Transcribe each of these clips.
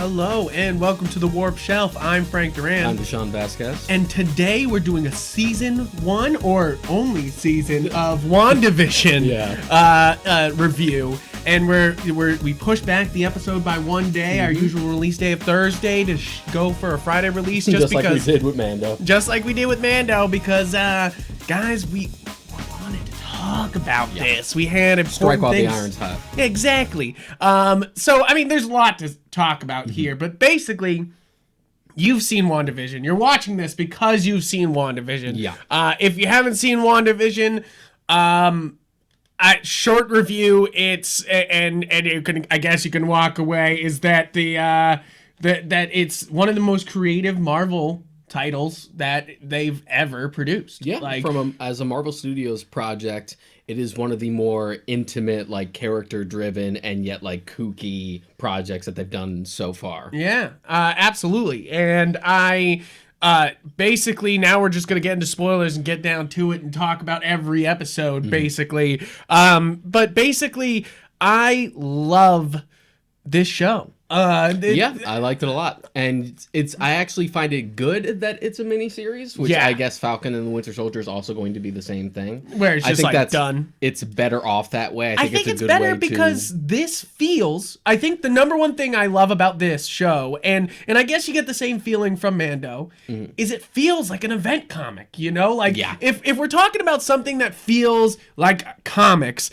Hello and welcome to the Warp Shelf. I'm Frank Duran. I'm Deshaun Vasquez. And today we're doing a season 1 or only season of WandaVision review. And we pushed back the episode by one day, our usual release day of Thursday, to go for a Friday release. Just like we did with Mando. Just like we did with Mando, because guys, we wanted to talk about this. We had important Strike while things. the iron's hot. Exactly. So, I mean, there's a lot to talk about here, but basically, you've seen WandaVision. You're watching this because you've seen WandaVision. Yeah. If you haven't seen WandaVision, short review, it's and you can, I guess you can walk away, is that that it's one of the most creative Marvel titles that they've ever produced. Yeah, like as a Marvel Studios project, it is one of the more intimate, like character-driven and yet like kooky projects that they've done so far. Yeah, absolutely. And basically now we're just gonna get into spoilers and get down to it and talk about every episode, basically. But basically, I love this show. I liked it a lot, and I actually find it good that it's a miniseries, which I guess Falcon and the Winter Soldier is also going to be the same thing. Where it's just done. It's better off that way. I think it's better because this feels. I think the number one thing I love about this show, and I guess you get the same feeling from Mando, is it feels like an event comic. You know, like if we're talking about something that feels like comics,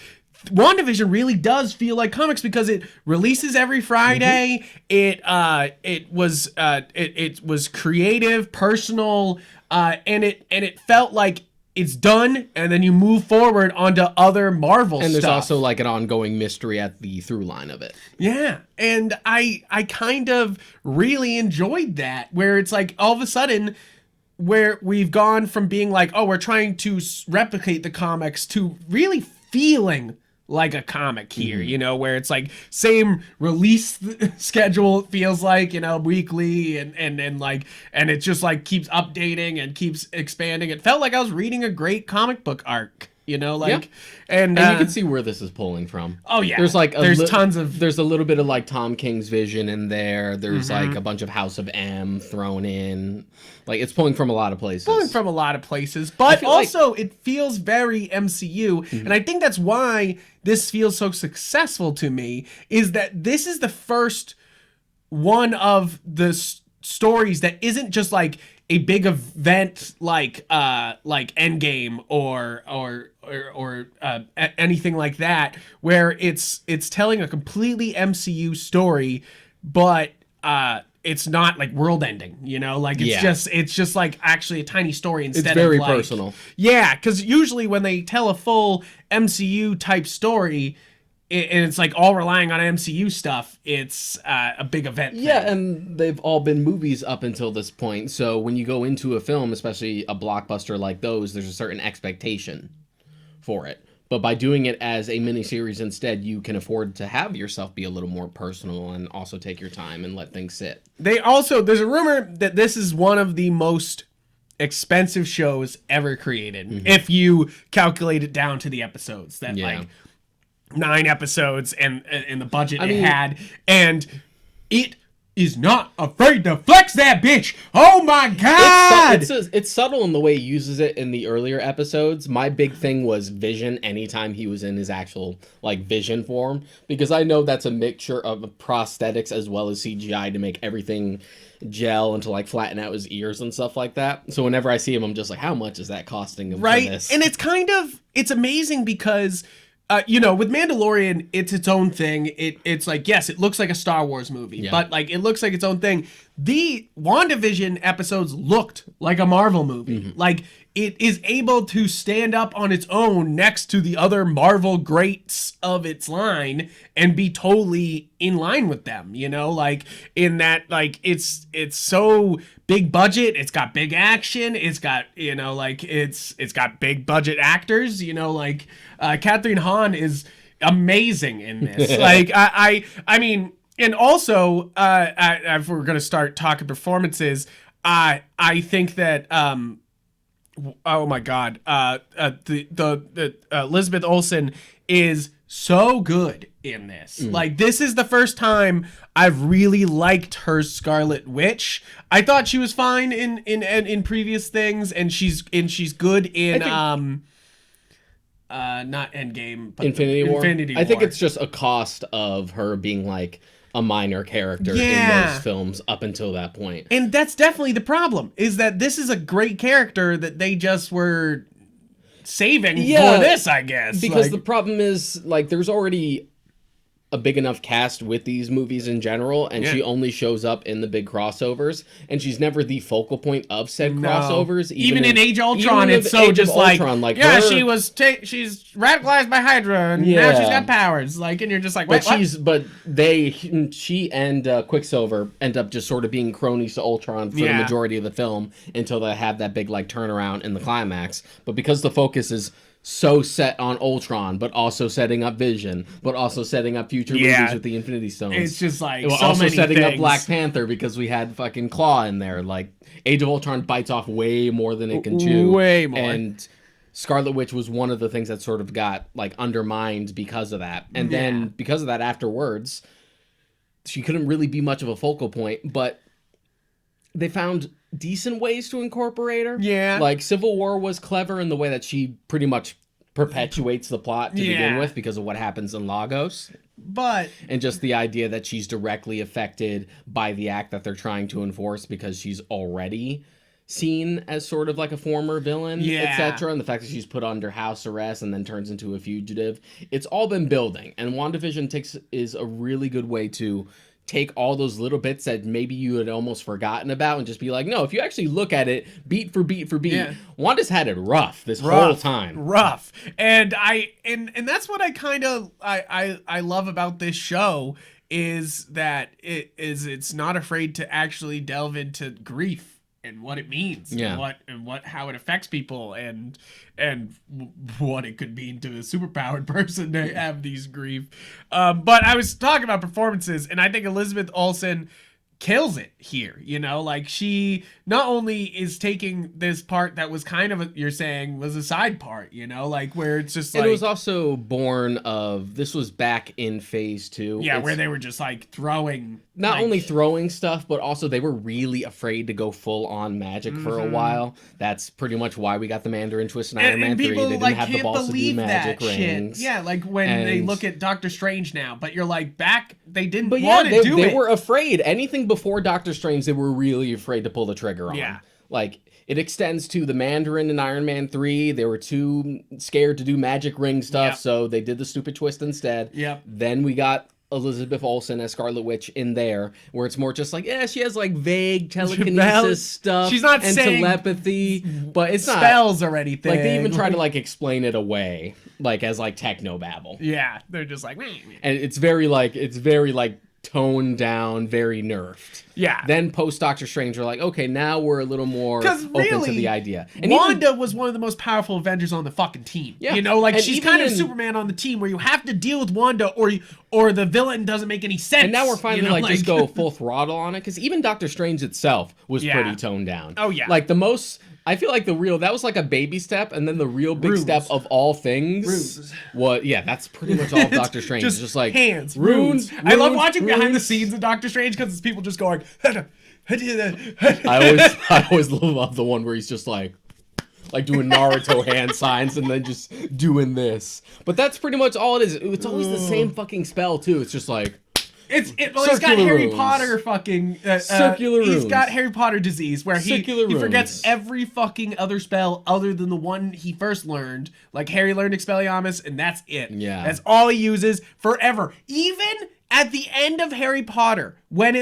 WandaVision really does feel like comics because it releases every Friday. It was creative, personal, and it felt like it's done, and then you move forward onto other Marvel stuff. And there's also like an ongoing mystery at the through line of it. Yeah, and I kind of really enjoyed that, where it's like all of a sudden, where we've gone from being like, oh, we're trying to replicate the comics, to really feeling like a comic here, you know, where it's like same release schedule, it feels like, you know, weekly, and it just like keeps updating and keeps expanding. It felt like I was reading a great comic book arc, you know, like, and you can see where this is pulling from. Oh yeah, there's like tons of, there's a little bit of like Tom King's vision in there. There's like a bunch of House of M thrown in. Like, it's pulling from a lot of places. But also it feels very MCU, and I think that's why this feels so successful to me, is that this is the first one of the stories that isn't just like a big event like Endgame or anything like that, where it's telling a completely MCU story, but it's not like world ending, you know, like it's just like actually a tiny story instead of very like, personal. Yeah, because usually when they tell a full MCU type story, and it's like all relying on MCU stuff, it's a big event thing. Yeah, and they've all been movies up until this point. So when you go into a film, especially a blockbuster like those, there's a certain expectation for it. But by doing it as a miniseries instead, you can afford to have yourself be a little more personal and also take your time and let things sit. There's a rumor that this is one of the most expensive shows ever created, if you calculate it down to the episodes. That like 9 episodes and the budget it had, and it is not afraid to flex that bitch. Oh my god! It's subtle in the way he uses it in the earlier episodes. My big thing was Vision anytime he was in his actual like Vision form, because I know that's a mixture of prosthetics as well as CGI to make everything gel and to like flatten out his ears and stuff like that. So whenever I see him, I'm just like, how much is that costing him for this? And it's amazing because you know, with Mandalorian, it's its own thing. It's like, yes, it looks like a Star Wars movie, but like it looks like its own thing. The WandaVision episodes looked like a Marvel movie. Like, it is able to stand up on its own next to the other Marvel greats of its line and be totally in line with them, you know, like in that, like it's so big budget, it's got big action, it's got, you know, like it's got big budget actors, you know, like Catherine Hahn is amazing in this. Like I mean, and also if we're gonna start talking performances, I think that oh my god, the Elizabeth Olsen is so good in this. Like, this is the first time I've really liked her Scarlet Witch. I thought she was fine in previous things, and she's good in not Endgame, but Infinity War. Infinity War. I think it's just a cost of her being like a minor character in those films up until that point. And that's definitely the problem, is that this is a great character that they just were saving for this, I guess. Because the problem is, like, there's already a big enough cast with these movies in general, and she only shows up in the big crossovers, and she's never the focal point of said crossovers. Even in Age of Ultron, it's so just Ultron, like yeah, she's radicalized by Hydra, and now she's got powers, like, and you're just like, wait, she and Quicksilver end up just sort of being cronies to Ultron for the majority of the film until they have that big like turnaround in the climax. But because the focus is so set on Ultron, but also setting up Vision, but also setting up future movies with the Infinity Stones. It's just like so also many setting things. up Black Panther because we had fucking Claw in there. Like, Age of Ultron bites off way more than it can chew. Way more. And Scarlet Witch was one of the things that sort of got like undermined because of that. And then because of that afterwards, she couldn't really be much of a focal point, but they found decent ways to incorporate her. Yeah. Like, Civil War was clever in the way that she pretty much perpetuates the plot to begin with because of what happens in Lagos. But... And just the idea that she's directly affected by the act that they're trying to enforce because she's already seen as sort of like a former villain, etc. And the fact that she's put under house arrest and then turns into a fugitive. It's all been building. And WandaVision is a really good way to take all those little bits that maybe you had almost forgotten about and just be like, no, if you actually look at it beat for beat for beat, Wanda's had it rough this whole time. Rough. And that's what I kind of I love about this show, is that it's not afraid to actually delve into grief and what it means, and how it affects people, and what it could mean to a superpowered person to have these grief. But I was talking about performances, and I think Elizabeth Olsen kills it here. You know, like, she not only is taking this part that was kind of you're saying was a side part, you know, like, where it's just like, it was also born of, this was back in phase 2. Yeah, where they were just like throwing, not only throwing stuff, but also they were really afraid to go full on magic for a while. That's pretty much why we got the Mandarin twist in Iron Man 3. They didn't have the balls to do magic rings. Shit. Yeah, like when they look at Doctor Strange now, but you're like, back, they didn't want to do it. They were afraid. Anything before Doctor Strange, they were really afraid to pull the trigger on. Yeah. Like, it extends to the Mandarin in Iron Man 3. They were too scared to do magic ring stuff, so they did the stupid twist instead. Yep. Then we got Elizabeth Olsen as Scarlet Witch in there, where it's more just like, yeah, she has like vague telekinesis stuff. She's not and saying telepathy, but it's spells or anything. Like, they even try to like explain it away, like as like techno babble. Yeah, they're just like, and it's very like toned down, very nerfed. Yeah. Then post Doctor Strange, we're like, okay, now we're a little more open to the idea. And Wanda was one of the most powerful Avengers on the fucking team. Yeah. You know, like, and she's kind of Superman on the team, where you have to deal with Wanda or the villain doesn't make any sense. And now we're finally just go full throttle on it, because even Doctor Strange itself was pretty toned down. Oh yeah. Like, I feel like that was like a baby step, and then the real big step of all things that's pretty much all of Doctor Strange. just like hands, runes. I love watching behind the scenes of Doctor Strange, because it's people just going. I always love the one where he's just like doing Naruto hand signs and then just doing this. But that's pretty much all it is. It's always the same fucking spell too. It's just like. He's got Harry Potter fucking circular runes. He's got Harry Potter disease, where he forgets every fucking other spell other than the one he first learned. Like, Harry learned Expelliarmus, and that's it. Yeah, that's all he uses forever. Even at the end of Harry Potter, when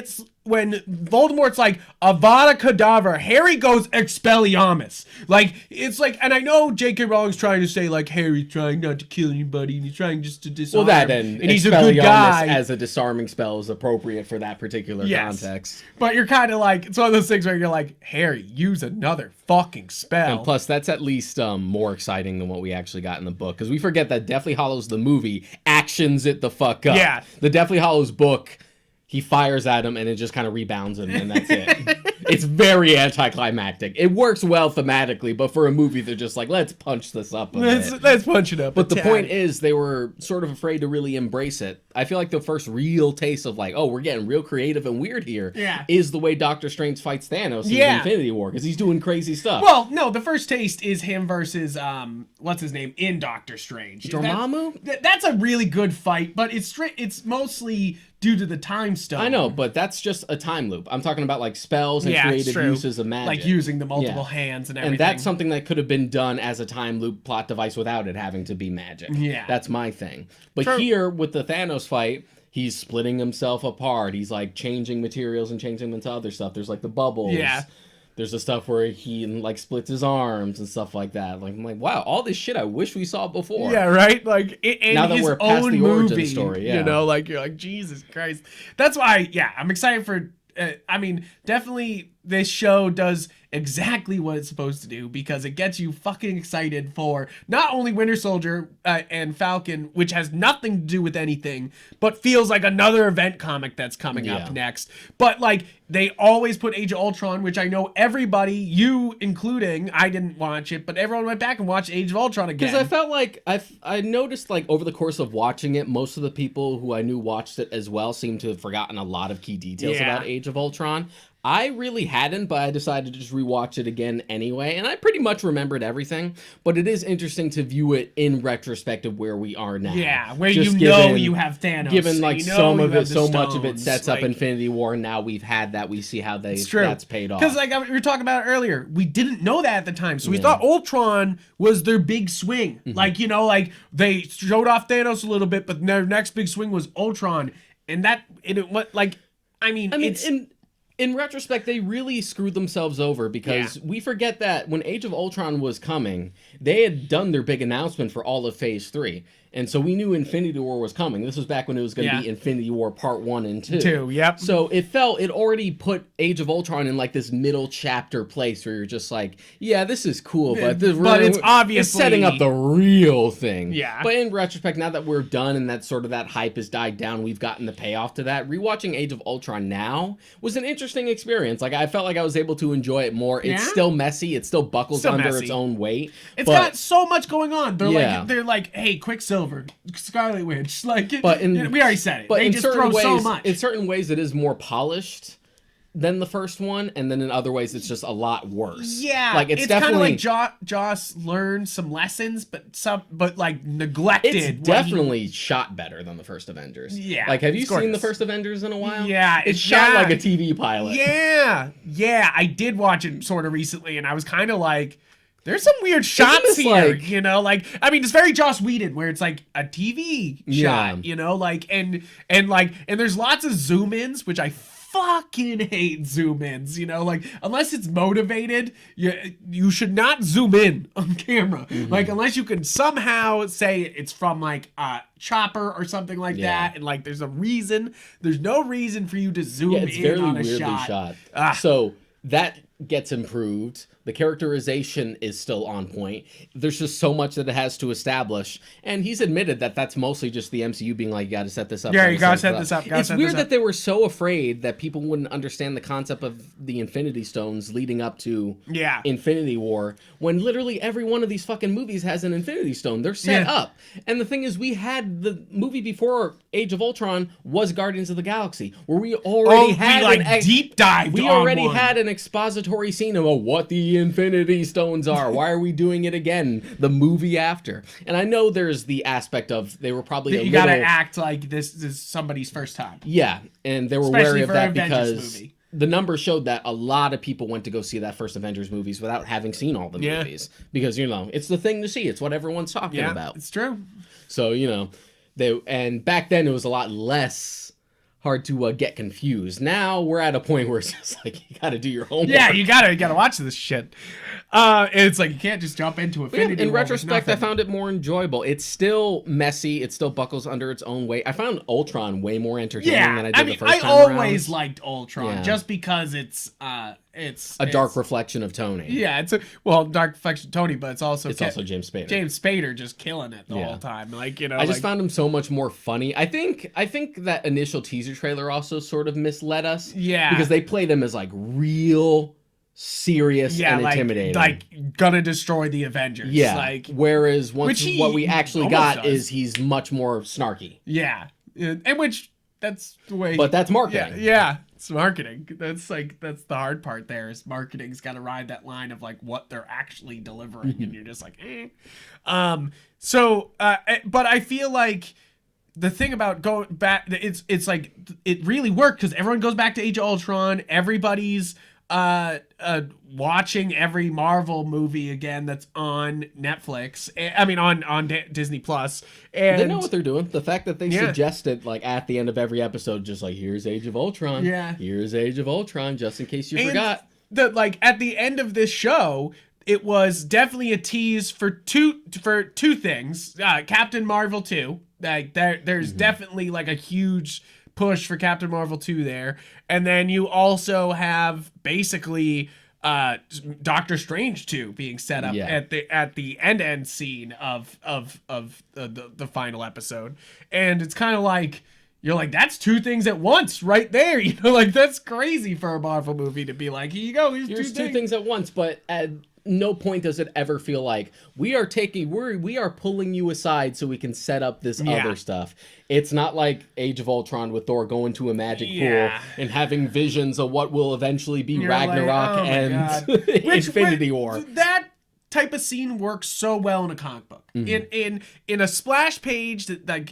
Voldemort's like, Avada Kedavra, Harry goes Expelliarmus. Like, it's like, and I know J.K. Rowling's trying to say, like, Harry's trying not to kill anybody, and he's trying just to disarm. Well, and he's a good guy. As a disarming spell is appropriate for that particular context. But you're kind of like, it's one of those things where you're like, Harry, use another fucking spell. And plus, that's at least more exciting than what we actually got in the book, because we forget that Deathly Hallows, the movie, actions it the fuck up. Yeah. The Deathly Hallows book, he fires at him and it just kind of rebounds him, and that's it. It's very anticlimactic. It works well thematically, but for a movie, they're just like, let's punch this up a bit. Let's punch it up. But the point is, they were sort of afraid to really embrace it. I feel like the first real taste of like, oh, we're getting real creative and weird here, is the way Doctor Strange fights Thanos in Infinity War, because he's doing crazy stuff. Well, no, the first taste is him versus what's his name in Doctor Strange. Dormammu? That's a really good fight, but it's mostly due to the time stone. I know, but that's just a time loop. I'm talking about like spells and creative uses of magic. Like using the multiple hands and everything. And that's something that could have been done as a time loop plot device without it having to be magic. Yeah. That's my thing. But here, with the Thanos fight, he's splitting himself apart. He's like changing materials and changing them into other stuff. There's like the bubbles. Yeah. There's the stuff where he like splits his arms and stuff like that. Like I'm like, wow, all this shit I wish we saw before. Yeah, right. Like and now that his we're past own the movie, origin story, you know, like you're like Jesus Christ. That's why, I'm excited for. I mean, definitely this show does exactly what it's supposed to do, because it gets you fucking excited for not only Winter Soldier and Falcon, which has nothing to do with anything, but feels like another event comic that's coming up next. But like they always put Age of Ultron, which I know everybody, you including, I didn't watch it, but everyone went back and watched Age of Ultron again. Because I felt like I noticed like over the course of watching it, most of the people who I knew watched it as well seem to have forgotten a lot of key details about Age of Ultron. I really hadn't, but I decided to just rewatch it again anyway, and I pretty much remembered everything, but it is interesting to view it in retrospect of where we are now. Yeah, where just you know you have Thanos. Given like so much of it sets up Infinity War, and now we've had that, we see how that's paid off. Because like we were talking about earlier, we didn't know that at the time, so we thought Ultron was their big swing. Like, you know, like they showed off Thanos a little bit, but their next big swing was Ultron, and in retrospect, they really screwed themselves over, because we forget that when Age of Ultron was coming, they had done their big announcement for all of Phase 3. And so we knew Infinity War was coming. This was back when it was going to be Infinity War Part 1 and 2. So it already put Age of Ultron in like this middle chapter place where you're just like, yeah, this is cool, but it's obviously setting up the real thing. Yeah. But in retrospect, now that we're done and that sort of that hype has died down, we've gotten the payoff to that. Rewatching Age of Ultron now was an interesting experience. Like I felt like I was able to enjoy it more. It's still messy. It still buckles under its own weight. It's got so much going on. They're like, hey, Quicksilver, Scarlet Witch, like, but we already said it. But they just throw so much. In certain ways, it is more polished than the first one, and then in other ways, it's just a lot worse. Yeah, like it's definitely kind of like Joss learned some lessons, but like neglected. It's definitely shot better than the first Avengers. Yeah, like have you seen the first Avengers in a while? Yeah, it's shot like a TV pilot. Yeah, I did watch it sort of recently, and I was kind of like, there's some weird shots here, like, you know, like, I mean, it's very Joss Whedon where it's like a TV shot, you know, like, and there's lots of zoom ins, which I fucking hate zoom ins, you know, like, unless it's motivated, you should not zoom in on camera. Like, unless you can somehow say it's from like a chopper or something like that, and like there's no reason for you to zoom in on a shot. So that gets improved. The characterization is still on point. There's just so much that it has to establish. And he's admitted that that's mostly just the MCU being like, you got to set this up. Yeah, you got to set this up. It's weird that they were so afraid that people wouldn't understand the concept of the Infinity Stones leading up to Infinity War, when literally every one of these fucking movies has an Infinity Stone. They're set up. And the thing is, we had the movie before Age of Ultron was Guardians of the Galaxy, where we already had deep dive. We already had an expository scene of what the Infinity Stones are. Why are we doing it again? The movie after. And I know there's the aspect of they were probably you gotta act like this is somebody's first time. Yeah, and they were wary of that because the numbers showed that a lot of people went to go see that first Avengers movies without having seen all the movies, because you know it's the thing to see. It's what everyone's talking about. It's true. So you know and back then it was a lot less hard to get confused. Now we're at a point where it's just like you got to do your homework. Yeah, you gotta watch this shit. It's like you can't just jump into Infinity War. In retrospect, I found it more enjoyable. It's still messy. It still buckles under its own weight. I found Ultron way more entertaining than I did the first time around. I always liked Ultron just because it's it's a dark reflection of Tony. Yeah, it's dark reflection of Tony, but it's also James Spader. James Spader just killing it the whole time. Like, I just found him so much more funny. I think that initial teaser trailer also sort of misled us. Yeah, because they played him as like real serious and intimidating, like gonna destroy the Avengers. Yeah, like whereas what we actually got is he's much more snarky. Yeah, and which that's the way. But that's marketing. Yeah, it's marketing. That's the hard part. There is marketing's got to ride that line of like what they're actually delivering, and you're just like, eh. But I feel like the thing about going back, it's like it really worked because everyone goes back to Age of Ultron. Everybody's watching every Marvel movie again that's on Netflix. I mean, on Disney Plus. And they know what they're doing. The fact that they suggested, like, at the end of every episode, just like, here's Age of Ultron. Yeah. Here's Age of Ultron, just in case you forgot. At the end of this show, it was definitely a tease for two things. Captain Marvel 2. Like, there's definitely, like, a huge push for Captain Marvel 2 there. And then you also have basically Doctor Strange 2 being set up at the end scene of the final episode. And it's kind of like, you're like, that's two things at once right there. You know, like, that's crazy for a Marvel movie to be like, here you go, here's two things at once. But at no point does it ever feel like we are pulling you aside so we can set up this other stuff. It's not like Age of Ultron with Thor going to a magic pool and having visions of what will eventually be Ragnarok and Infinity War. That type of scene works so well in a comic book. In a splash page that like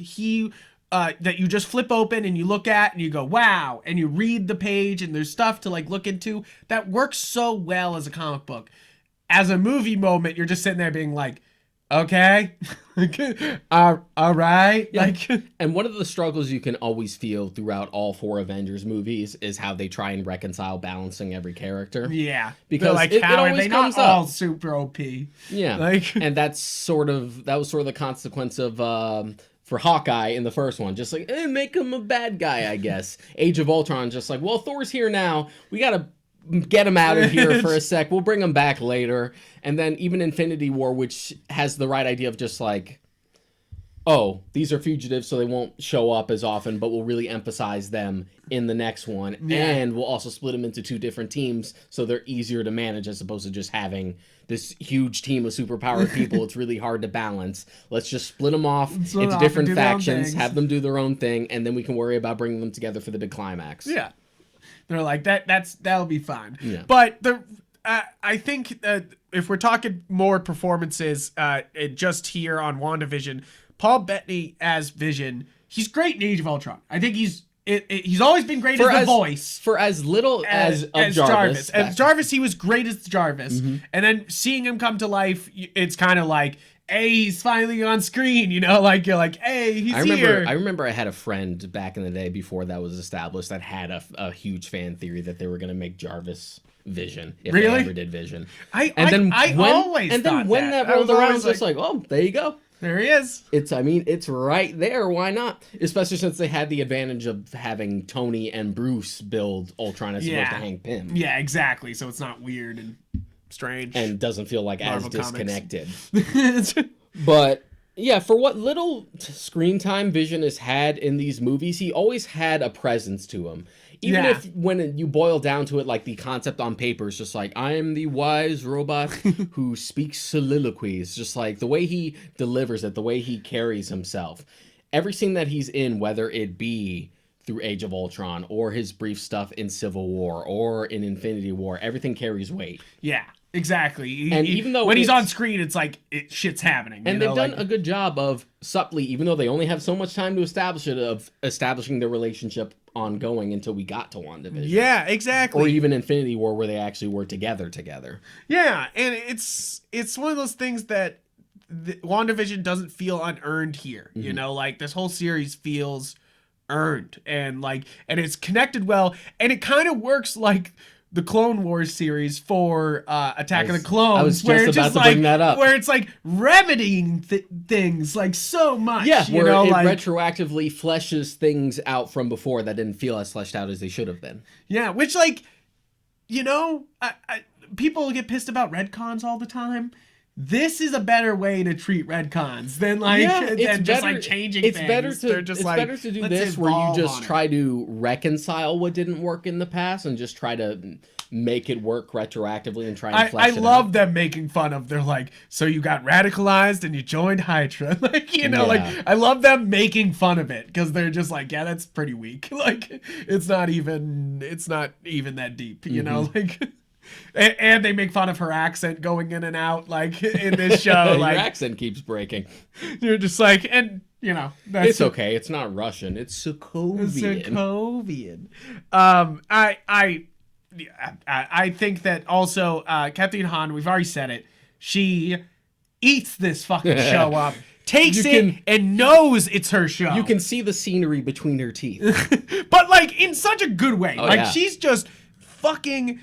that you just flip open and you look at and you go, wow, and you read the page and there's stuff to like look into, that works so well as a comic book. As a movie moment, you're just sitting there being like, okay, all right. Yeah. Like, and one of the struggles you can always feel throughout all 4 Avengers movies is how they try and reconcile balancing every character. Yeah, because like, it always comes up. All super OP. Yeah, like, and that was sort of the consequence of for Hawkeye in the first one, just like make him a bad guy, I guess. Age of Ultron, just like, well, Thor's here now, we gotta get him out of here for a sec. We'll bring him back later. And then even Infinity War, which has the right idea of just like, oh, these are fugitives, so they won't show up as often, but we'll really emphasize them in the next one. Yeah. And we'll also split them into 2 different teams, so they're easier to manage as opposed to just having this huge team of superpowered people. It's really hard to balance. Let's just split them off into different factions, have them do their own thing, and then we can worry about bringing them together for the big climax. Yeah. They're like, that'll be fine. Yeah. But I think if we're talking more performances, just here on WandaVision, Paul Bettany as Vision, he's great in Age of Ultron. I think he's always been great as the voice. For as little as Jarvis. As Jarvis, he was great as Jarvis. Mm-hmm. And then seeing him come to life, it's kind of like, hey, he's finally on screen, you know, like, you're like, hey, he's here. I remember I had a friend back in the day before that was established that had a huge fan theory that they were going to make Jarvis Vision if they ever did Vision. When that rolled around, just like, oh, there you go. There he is. It's right there. Why not? Especially since they had the advantage of having Tony and Bruce build Ultron as opposed to Hank Pym. Yeah, exactly. So it's not weird and strange. And doesn't feel like Marvel as disconnected. But yeah, for what little screen time Vision has had in these movies, he always had a presence to him. Even if when you boil down to it, like the concept on paper is just like, I am the wise robot who speaks soliloquies. Just like the way he delivers it, the way he carries himself. Every scene that he's in, whether it be through Age of Ultron or his brief stuff in Civil War or in Infinity War, everything carries weight. Yeah. Exactly. And even though when he's on screen, it's like shit's happening. And they've done a good job of subtly, even though they only have so much time to establish it, of establishing their relationship ongoing until we got to WandaVision. Yeah, exactly. Or even Infinity War, where they actually were together. Yeah, and it's one of those things that WandaVision doesn't feel unearned here. Mm-hmm. You know, like this whole series feels earned and it's connected well, and it kind of works like the Clone Wars series for Attack of the Clones. I was just about to bring that up. Where it's like remedying things like so much. Yeah, where it retroactively fleshes things out from before that didn't feel as fleshed out as they should have been. Yeah, which like people get pissed about retcons all the time. This is a better way to treat retcons than just like changing things. It's better to do this where you just try to reconcile what didn't work in the past and just try to make it work retroactively and try and flesh it out. I love them making fun of. They're like, so you got radicalized and you joined Hydra. I love them making fun of it because they're just like, yeah, that's pretty weak. Like, it's not even that deep. You know, like. And they make fun of her accent going in and out, like in this show. Your like accent keeps breaking. You're just like, and it's okay. It's not Russian. It's Sokovian. I think that also Kathleen Hahn. We've already said it. She eats this fucking show up. Takes it and knows it's her show. You can see the scenery between her teeth, but like in such a good way. Yeah. She's just fucking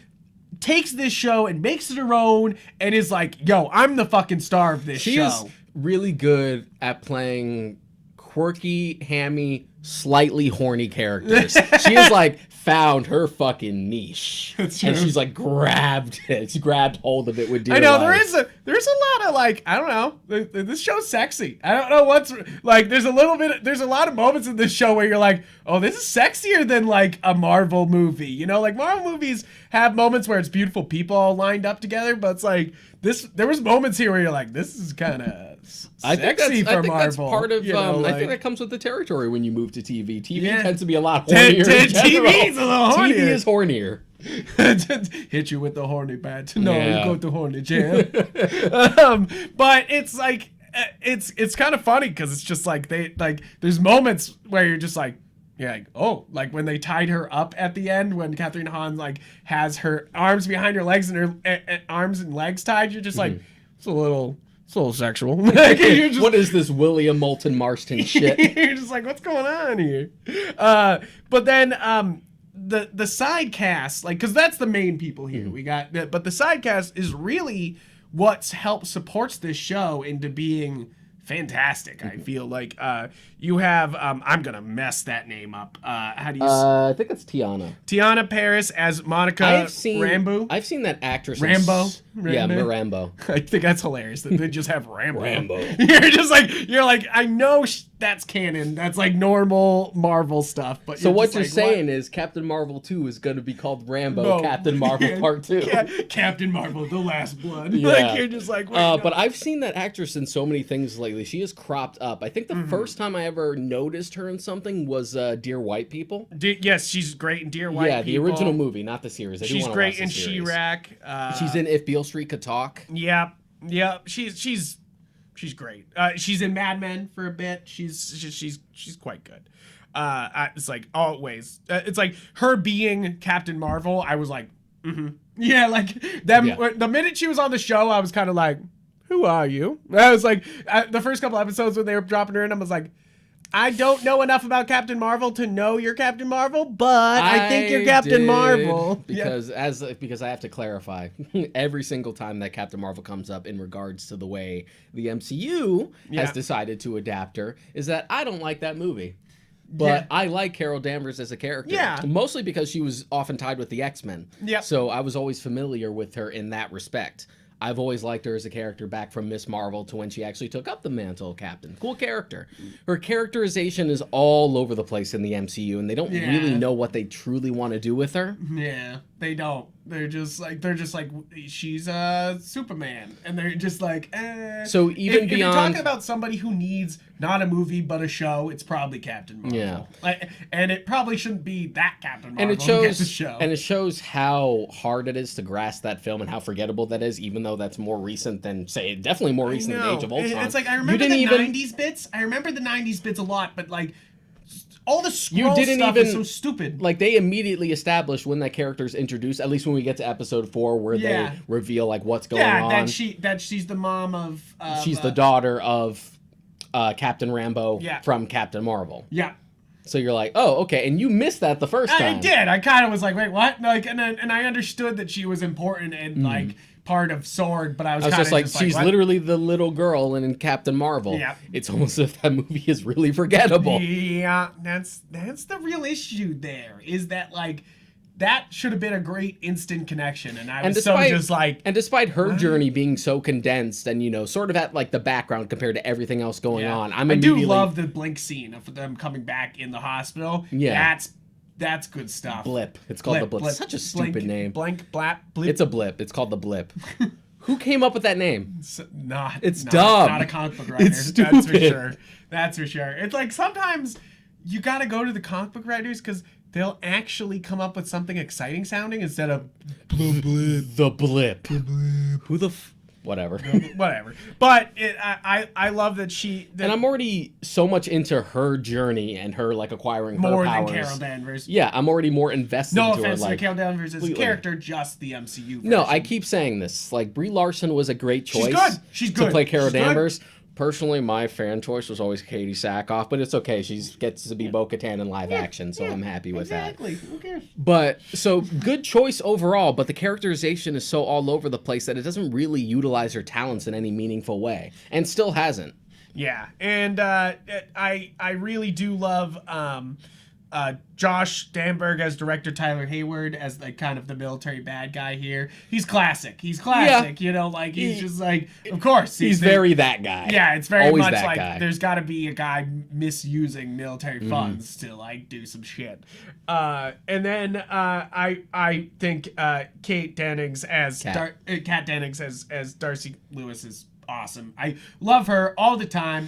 takes this show and makes it her own and is like, yo, I'm the fucking star of this show. She is really good at playing quirky, hammy, slightly horny characters. She has like found her fucking niche. That's true. And she's like grabbed it. She grabbed hold of it with dear I know life. there's a lot of like, I don't know. This show's sexy. I don't know what's like. There's a lot of moments in this show where you're like, oh, this is sexier than like a Marvel movie. You know, like Marvel movies have moments where it's beautiful people all lined up together, but it's like this. There was moments here where you're like, this is kind of sexy for Marvel. That's part of. I think that comes with the territory when you move to TV. TV tends to be a lot hornier. TV's a little hornier. TV is hornier. Hit you with the horny bat. No, you go to horny jam. But it's like it's kind of funny because it's just like there's moments where you're just like, yeah, like, oh, like when they tied her up at the end when Kathleen Hahn like has her arms behind her legs and her arms and legs tied, you're just like, it's a little sexual. What is this William Moulton Marston shit? You're just like, what's going on here? But then the side cast, like, because that's the main people here. We got, but the side cast is really what's helped supports this show into being fantastic. I feel like you have I'm gonna mess that name up. How do you? I think it's Tiana Paris as Monica Rambeau. I've seen that actress. Rambo. Yeah, Rambo. I think that's hilarious that they just have Rambo. You're like, I know that's canon. That's like normal Marvel stuff. But so what you're saying is Captain Marvel 2 is going to be called Rambo Captain Marvel Part 2. Captain Marvel: The Last Blood. Yeah. Like you're just like. But I've seen that actress in so many things lately. She is cropped up. I think the first time I ever noticed her in something was Dear White People. Yes, she's great in Dear White People. Yeah, the original movie, not the series. She's great in She-Ra. She's in If Beale Street Could Talk. Yeah. She's great. She's in Mad Men for a bit. She's quite good. It's like always. It's like her being Captain Marvel. I was like, yeah, like them. Yeah. The minute she was on the show, I was kind of like, who are you? I was like, the first couple episodes when they were dropping her in, I was like, I don't know enough about Captain Marvel to know you're Captain Marvel, but I think you're Captain Marvel. Because I have to clarify, every single time that Captain Marvel comes up in regards to the way the MCU has decided to adapt her, is that I don't like that movie. But I like Carol Danvers as a character. Yeah. Mostly because she was often tied with the X-Men. Yeah. So I was always familiar with her in that respect. I've always liked her as a character back from Miss Marvel to when she actually took up the mantle of Captain. Cool character. Her characterization is all over the place in the MCU, and they don't really know what they truly want to do with her. Yeah, they don't. They're just like she's Superman, and they're just like, eh. So even if you're talking about somebody who needs not a movie but a show, it's probably Captain Marvel. Yeah, and it probably shouldn't be that Captain Marvel. And it shows the show. And it shows how hard it is to grasp that film and how forgettable that is, even though that's more recent than definitely more recent than Age of Ultron. It's like I remember the 90s bits. I remember the 90s bits a lot, but like. All the scroll stuff is so stupid. Like, they immediately established when that character's introduced, at least when we get to episode 4, where they reveal, like, what's going on. Yeah, that she's the mom of... she's the daughter of Captain Rambeau from Captain Marvel. Yeah. So you're like, oh, okay, and you missed that the first time. I did. I kind of was like, wait, what? Like, and I understood that she was important and, like... part of Sword, but I was just like, she's literally the little girl in Captain Marvel. Yeah. It's almost as if that movie is really forgettable. Yeah, that's the real issue there, is that, like, that should have been a great instant connection, and I was just like... And despite her journey being so condensed and, you know, sort of at, like, the background compared to everything else going on, I do love the blink scene of them coming back in the hospital. Yeah. That's good stuff. Blip. It's called the Blip. Such a stupid name. Blip. It's a blip. It's called the Blip. Who came up with that name? It's dumb. Not a comic book writer. It's stupid. That's for sure. It's like sometimes you got to go to the comic book writers because they'll actually come up with something exciting sounding instead of the Blip. Who the whatever. Whatever. But I love that and I'm already so much into her journey and her like acquiring more her powers. Than Carol Danvers. Yeah, I'm already more invested no into her. No offense to Carol Danvers as a character, just the MCU version. No, I keep saying this. Like, Brie Larson was a great choice. She's good. To play Carol Danvers. Good. Personally, my fan choice was always Katie Sackhoff, but it's okay. She gets to be Bo-Katan in live action, so I'm happy with that. Exactly. Who cares? But, so, good choice overall, but the characterization is so all over the place that it doesn't really utilize her talents in any meaningful way, and still hasn't. Yeah, and I really do love Josh Damberg as director, Tyler Hayward as like kind of the military bad guy here. He's classic. Yeah. You know, like he's just like, of course. He's very that guy. Yeah, it's very always much that like guy. There's got to be a guy misusing military funds to like do some shit. And then I think Kat Dennings as Darcy Lewis is awesome. I love her all the time.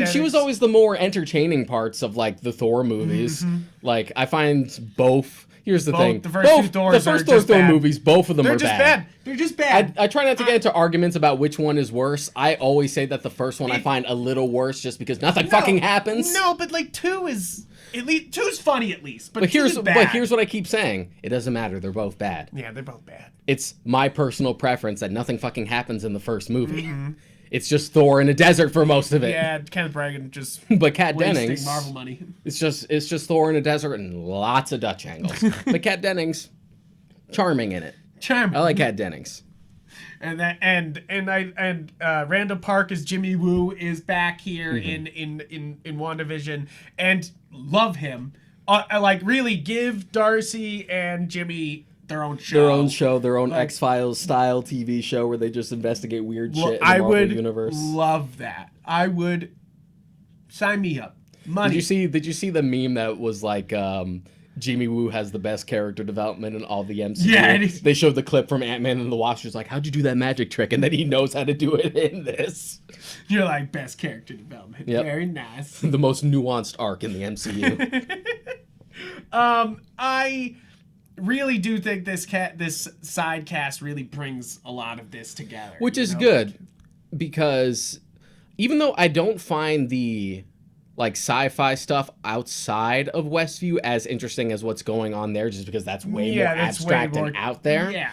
She was always the more entertaining parts of like the Thor movies. Like I find both. Here's the thing: the first two Thor movies, both of them are bad. They're just bad. I try not to get into arguments about which one is worse. I always say that the first one I find a little worse, just because nothing fucking happens. No, but like two's funny at least. But here's what I keep saying: it doesn't matter. They're both bad. Yeah, they're both bad. It's my personal preference that nothing fucking happens in the first movie. It's just Thor in a desert for most of it. Yeah, Kenneth Branagh just but Kat Dennings, Marvel money. It's just Thor in a desert and lots of Dutch angles. But Kat Dennings, charming in it. I like Kat Dennings. And Randall Park as Jimmy Woo is back here in WandaVision, and love him. Like really give Darcy and Jimmy their own show, their own like, X-Files style TV show where they just investigate weird shit in the Marvel universe. I would love that. I would sign me up. Money. Did you see the meme that was like Jimmy Woo has the best character development in all the MCU? Yeah, they showed the clip from Ant-Man and the Wasp. She's like, how'd you do that magic trick? And then he knows how to do it in this. You're like, best character development. Yep. Very nice. The most nuanced arc in the MCU. I really do think this side cast really brings a lot of this together. Which is good, because even though I don't find the like sci-fi stuff outside of Westview as interesting as what's going on there, just because that's way more abstract and out there. Yeah.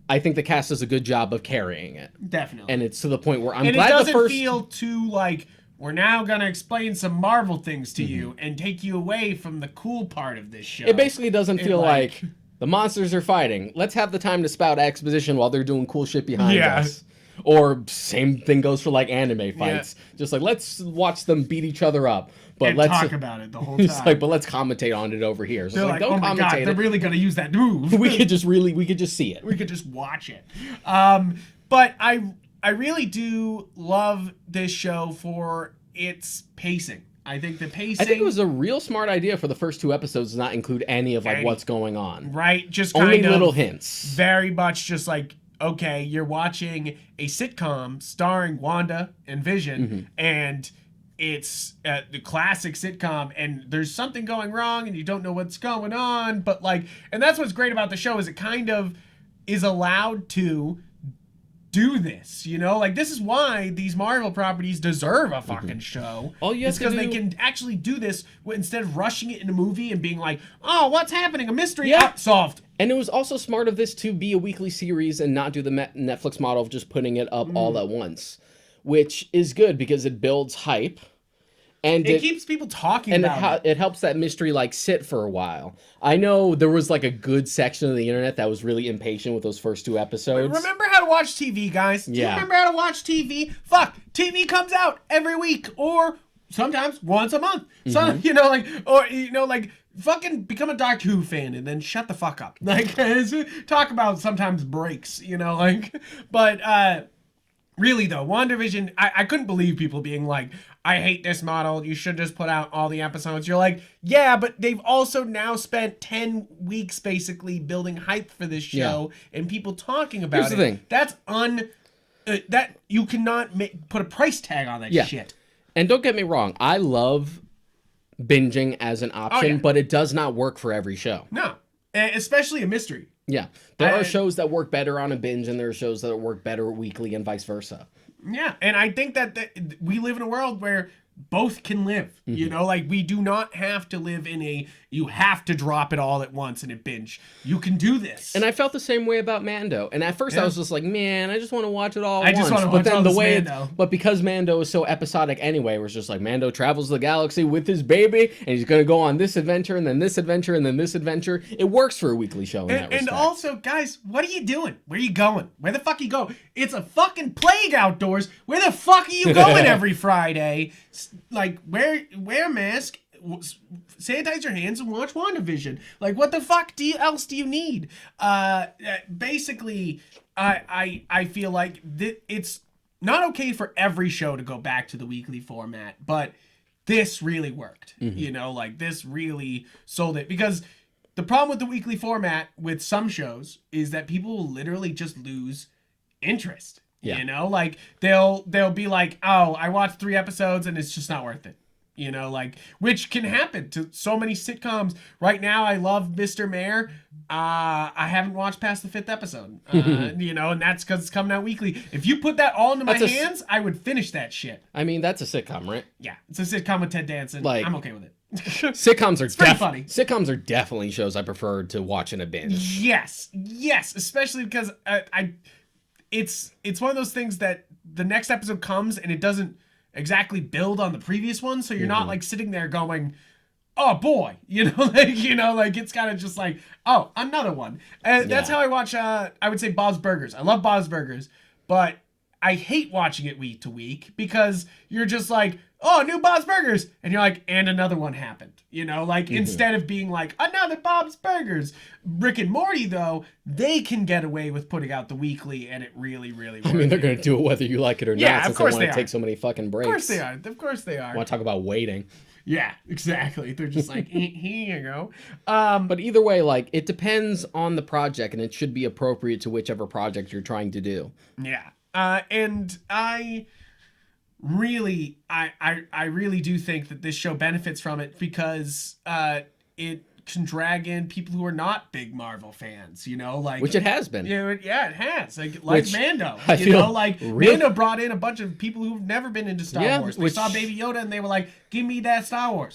I think the cast does a good job of carrying it. Definitely. And it's to the point where I'm glad the first... And it doesn't feel too like, we're now going to explain some Marvel things to you and take you away from the cool part of this show. It basically doesn't feel like the monsters are fighting. Let's have the time to spout exposition while they're doing cool shit behind us. Or same thing goes for like anime fights. Yeah. Just like, let's watch them beat each other up. But let's talk about it the whole time. It's like, but let's commentate on it over here. So they're like, oh my god, they're really gonna use that move. we could just see it. We could just watch it. But I really do love this show for its pacing. I think the pacing... I think it was a real smart idea for the first 2 episodes to not include any of like what's going on. Right, just only little hints. Very much just like, okay, you're watching a sitcom starring Wanda and Vision, and it's the classic sitcom, and there's something going wrong, and you don't know what's going on, but like, and that's what's great about the show, is it kind of is allowed to do this, you know? Like, this is why these Marvel properties deserve a fucking show. All you have to do... because they can actually do this instead of rushing it in a movie and being like, oh, what's happening? A mystery solved. And it was also smart of this to be a weekly series and not do the Netflix model of just putting it up all at once, which is good because it builds hype. And it keeps people talking about it. It helps that mystery like sit for a while. I know there was like a good section of the internet that was really impatient with those first 2 episodes. Remember how to watch TV, guys? Do you remember how to watch TV? Fuck, TV comes out every week or sometimes once a month. So, you know, like, or, you know, like, fucking become a Doctor Who fan and then shut the fuck up. Like, talk about sometimes breaks, you know, like, but, really though, WandaVision, I couldn't believe people being like, I hate this model, you should just put out all the episodes. You're like, yeah, but they've also now spent 10 weeks basically building hype for this show and people talking about Here's the thing. That's that you cannot put a price tag on that shit. And don't get me wrong, I love binging as an option, but it does not work for every show. No, especially a mystery. Yeah, there are shows that work better on a binge, and there are shows that work better weekly, and vice versa. Yeah, and I think that we live in a world where both can live. You know, like, we do not have to live in a, you have to drop it all at once in a binge. You can do this. And I felt the same way about Mando. And at first I was just like, man, I just want to watch it all at once. I just want to watch all this Mando. But because Mando is so episodic anyway, it was just like, Mando travels the galaxy with his baby, and he's going to go on this adventure, and then this adventure, and then this adventure. It works for a weekly show in that respect. And also, guys, what are you doing? Where are you going? Where the fuck you go? It's a fucking plague outdoors. Where the fuck are you going every Friday? Like, wear a mask, sanitize your hands, and watch WandaVision. Like, what the fuck else do you need? Basically, I feel like it's not okay for every show to go back to the weekly format, but this really worked. You know, like, this really sold it. Because the problem with the weekly format with some shows is that people will literally just lose interest. Yeah. You know, like, they'll be like, oh, I watched 3 episodes and it's just not worth it. You know, like, which can happen to so many sitcoms. Right now, I love Mr. Mayor. I haven't watched past the 5th episode. You know, and that's because it's coming out weekly. If you put that all into my hands, I would finish that shit. I mean, that's a sitcom, right? Yeah, it's a sitcom with Ted Danson. Like, I'm okay with it. Sitcoms are funny. Sitcoms are definitely shows I prefer to watch in a binge. Yes, especially because it's one of those things that the next episode comes and it doesn't exactly build on the previous one, so you're not like sitting there going, oh boy, you know, like it's kind of just like, oh, another one. And that's how I watch, I would say, Bob's Burgers. I love Bob's Burgers, but I hate watching it week to week because you're just like, oh, new Bob's Burgers. And you're like, and another one happened. You know, like, instead of being like, another Bob's Burgers. Rick and Morty, though, they can get away with putting out the weekly, and it really, really works. I mean, they're going to do it whether you like it or not, since they want to take so many fucking breaks. Of course they are. I want to talk about waiting. Yeah, exactly. They're just like, here you go. But either way, like, it depends on the project, and it should be appropriate to whichever project you're trying to do. Yeah. And I really do think that this show benefits from it because it can drag in people who are not big Marvel fans, you know, like, which it has been. Yeah, it has. Like Mando. Mando brought in a bunch of people who've never been into Star Wars. They saw Baby Yoda and they were like, give me that Star Wars.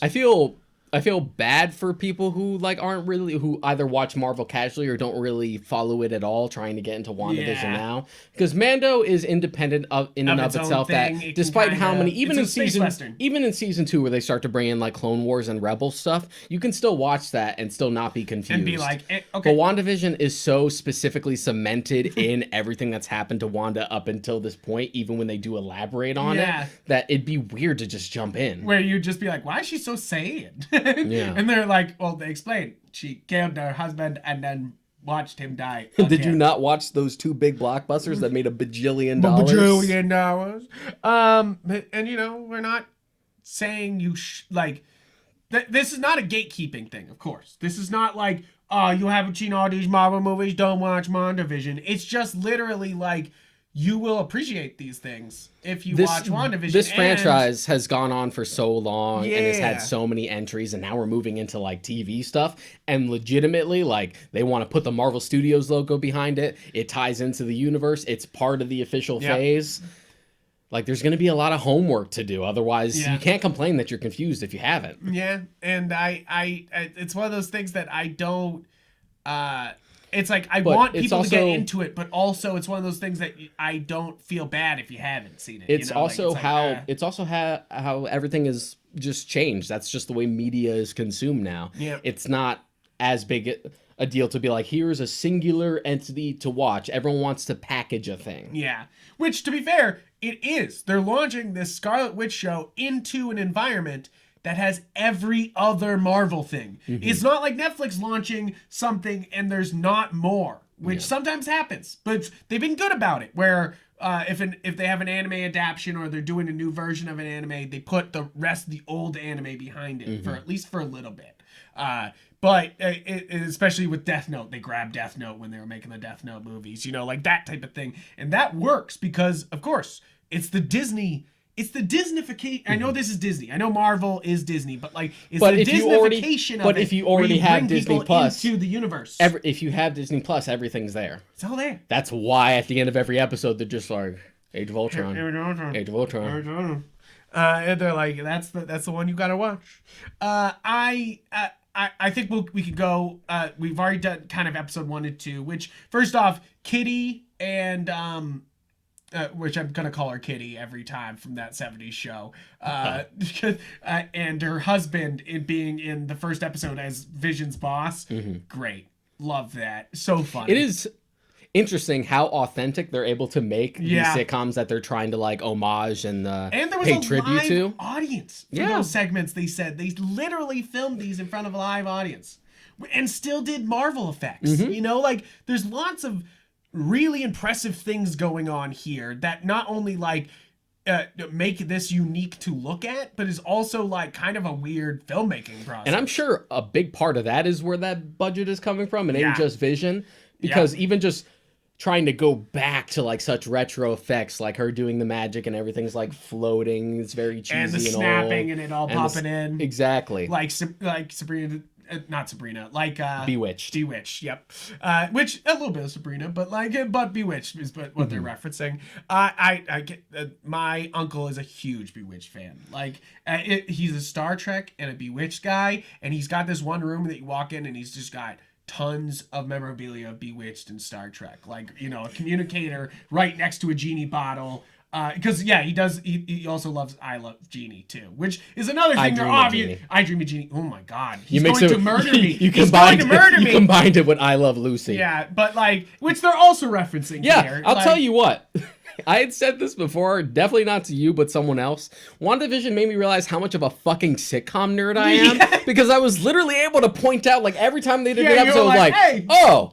I feel bad for people who who either watch Marvel casually or don't really follow it at all, trying to get into WandaVision now, because Mando is independent of itself. That despite how many, even in season 2 where they start to bring in like Clone Wars and Rebel stuff, you can still watch that and still not be confused and be like, okay. But WandaVision is so specifically cemented in everything that's happened to Wanda up until this point, even when they do elaborate on it, that it'd be weird to just jump in. Where you'd just be like, why is she so Saiyan? And they're like, well, they explain. She killed her husband and then watched him die. Did you not watch those 2 big blockbusters that made $1 bajillion? And, you know, we're not saying you this is not a gatekeeping thing, of course. This is not like, oh, you haven't seen all these Marvel movies, don't watch WandaVision. It's just literally like, you will appreciate these things if you watch WandaVision. This franchise has gone on for so long and has had so many entries, and now we're moving into like TV stuff, and legitimately, like, they want to put the Marvel Studios logo behind it. It ties into the universe. It's part of the official phase. Like, there's going to be a lot of homework to do. Otherwise, you can't complain that you're confused if you haven't. Yeah, and I it's one of those things that I don't... It's like, I want people to get into it, but also it's one of those things that I don't feel bad if you haven't seen it. It's also how everything is just changed. That's just the way media is consumed now. Yeah. It's not as big a deal to be like, here's a singular entity to watch. Everyone wants to package a thing. Yeah. Which, to be fair, it is. They're launching this Scarlet Witch show into an environment that has every other Marvel thing. It's not like Netflix launching something and there's not more, which sometimes happens, but they've been good about it, where if they have an anime adaptation or they're doing a new version of an anime, they put the rest of the old anime behind it for at least for a little bit. But especially with Death Note, they grabbed Death Note when they were making the Death Note movies, you know, like that type of thing. And that works because, of course, it's the Disneyfication. I know this is Disney. I know Marvel is Disney, but like it's the Disneyfication of it. But if you already have Disney Plus into the universe, if you have Disney Plus, everything's there. It's all there. That's why at the end of every episode they're just like Age of Ultron, Age of Ultron. And they're like, that's the one you gotta watch. I think we could go. We've already done kind of episode 1 and 2. Which first off, Kitty and which I'm gonna call her Kitty every time from that 70s show. And her husband being in the first episode as Vision's boss. Great, love that. So funny. It is interesting how authentic they're able to make these sitcoms that they're trying to like homage and there was pay a tribute live to audience for those segments. They said they literally filmed these in front of a live audience and still did Marvel effects. You know, like there's lots of really impressive things going on here that not only like make this unique to look at, but is also like kind of a weird filmmaking process. And I'm sure a big part of that is where that budget is coming from, and ain't just Vision, because even just trying to go back to like such retro effects, like her doing the magic and everything's like floating, it's very cheesy and the snapping and it all popping in exactly like Sabrina. Not Sabrina, like Bewitched. Bewitched, yep. Which a little bit of Sabrina, but Bewitched is what they're referencing. I get my uncle is a huge Bewitched fan. Like he's a Star Trek and a Bewitched guy, and he's got this one room that you walk in, and he's just got tons of memorabilia of Bewitched and Star Trek, like, you know, a communicator right next to a genie bottle. Because he also loves I Love Genie too, which is another thing. They're obvious. I Dream of Genie. Oh my God, he's going to murder me. He's going to murder me. You combined it with I Love Lucy. Yeah, but like, which they're also referencing here. I'll tell you what. I had said this before, definitely not to you, but someone else. WandaVision made me realize how much of a fucking sitcom nerd I am, because I was literally able to point out, like, every time they did an episode, like, hey. Oh,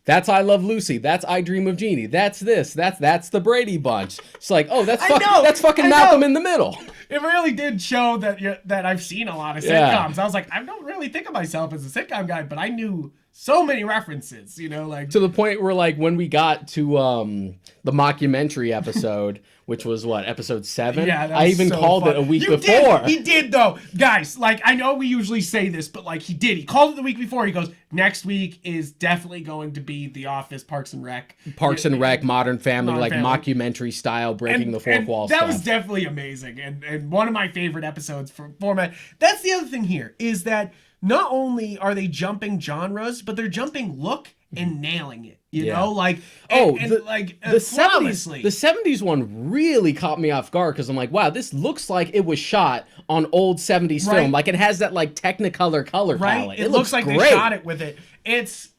that's I Love Lucy. That's I Dream of Genie. That's this. That's the Brady Bunch. It's like, oh, that's fucking Malcolm in the Middle. It really did show that I've seen a lot of sitcoms. I was like, I don't really think of myself as a sitcom guy, but I knew so many references, you know, like to the point where, like, when we got to the mockumentary episode, which was what, episode 7? Yeah, I even called it a week before. He did though, guys. Like, I know we usually say this, but like he did. He called it the week before. He goes, next week is definitely going to be The Office, Parks and Rec, Modern Family, mockumentary style, breaking the fourth wall. That was definitely amazing, and one of my favorite episodes for format. That's the other thing here is that not only are they jumping genres, but they're jumping look and nailing it. You know, like the flawlessly. 70s. The 70s one really caught me off guard because I'm like, wow, this looks like it was shot on old 70s film. Like, it has that like Technicolor color palette. It looks like great. They shot it with it. It's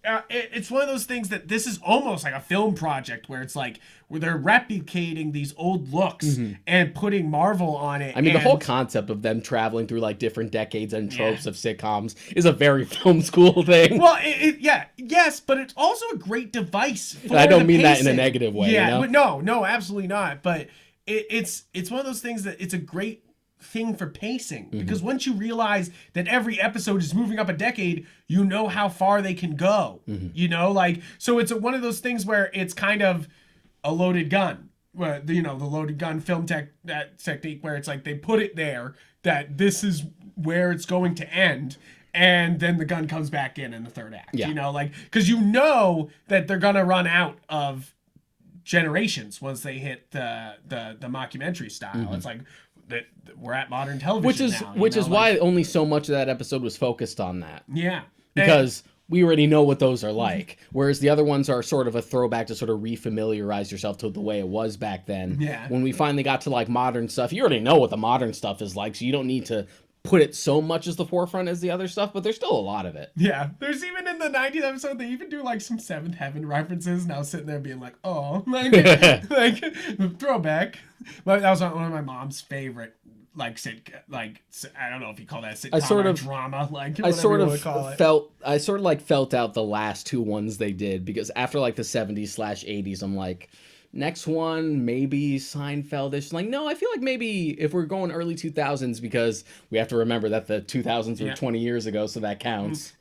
one of those things that this is almost like a film project where it's like where they're replicating these old looks and putting Marvel on it. I mean, the whole concept of them traveling through like different decades and tropes of sitcoms is a very film school thing. Well, yes, but it's also a great device for I don't mean that in a negative way. Yeah, you know? no, absolutely not. But it's one of those things that it's a great thing for pacing, because once you realize that every episode is moving up a decade, you know how far they can go. You know, like, so it's one of those things where it's kind of a loaded gun, where the loaded gun film technique, where it's like they put it there that this is where it's going to end, and then the gun comes back in the third act. You know, like, because you know that they're gonna run out of generations once they hit the mockumentary style. It's like that we're at modern television which is why only so much of that episode was focused on that. Yeah, because we already know what those are like, whereas the other ones are sort of a throwback to sort of refamiliarize yourself to the way it was back then. Yeah, when we finally got to like modern stuff, you already know what the modern stuff is like, so you don't need to put it so much as the forefront as the other stuff, but there's still a lot of it. Yeah, there's even in the 90s episode, they even do like some Seventh Heaven references, and I was sitting there being like, oh, like throwback. But that was one of my mom's favorite I don't know if you call that sitcom I sort or of drama, like I whatever sort you of want to call it. felt out the last two ones they did, because after like the 70s/80s, I'm like, next one maybe Seinfeldish. Like, no, I feel like maybe if we're going early 2000s, because we have to remember that the 2000s were 20 years ago, so that counts.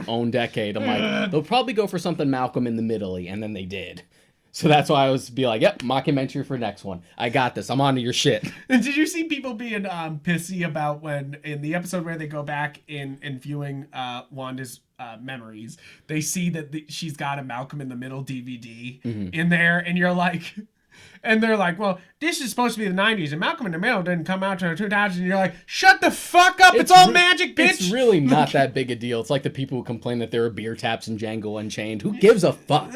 Own decade. I'm like, they'll probably go for something Malcolm in the Middle-y, and then they did. So that's why I was be like, yep, mockumentary for next one. I got this. I'm onto your shit. And did you see people being pissy about when in the episode where they go back in viewing Wanda's memories, they see that she's got a Malcolm in the Middle DVD in there, and you're like, and they're like, well, this is supposed to be the 90s, and Malcolm in the Middle didn't come out until 2000, and you're like, shut the fuck up, it's all magic, bitch! It's really not that big a deal. It's like the people who complain that there are beer taps in Django Unchained. Who gives a fuck?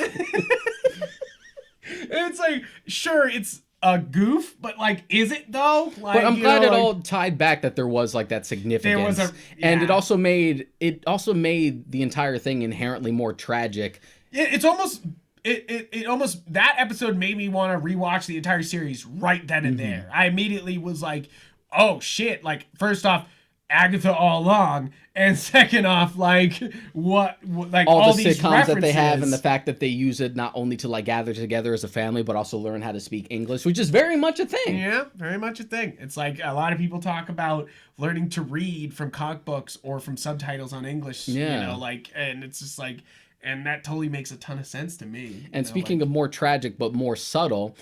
It's like, sure, it's a goof, but like, is it though? Like, but I'm glad it all tied back, that there was like that significance. And it also made the entire thing inherently more tragic. It's almost it almost, that episode made me want to rewatch the entire series right then and there. I immediately was like, oh shit! Like, first off, Agatha all along, and second off, like all the these sitcoms references that they have, and the fact that they use it not only to like gather together as a family, but also learn how to speak English, which is very much a thing. Yeah, very much a thing. It's like a lot of people talk about learning to read from comic books or from subtitles on English. Yeah. You know, like, and it's just like, and that totally makes a ton of sense to me. And speaking of more tragic but more subtle,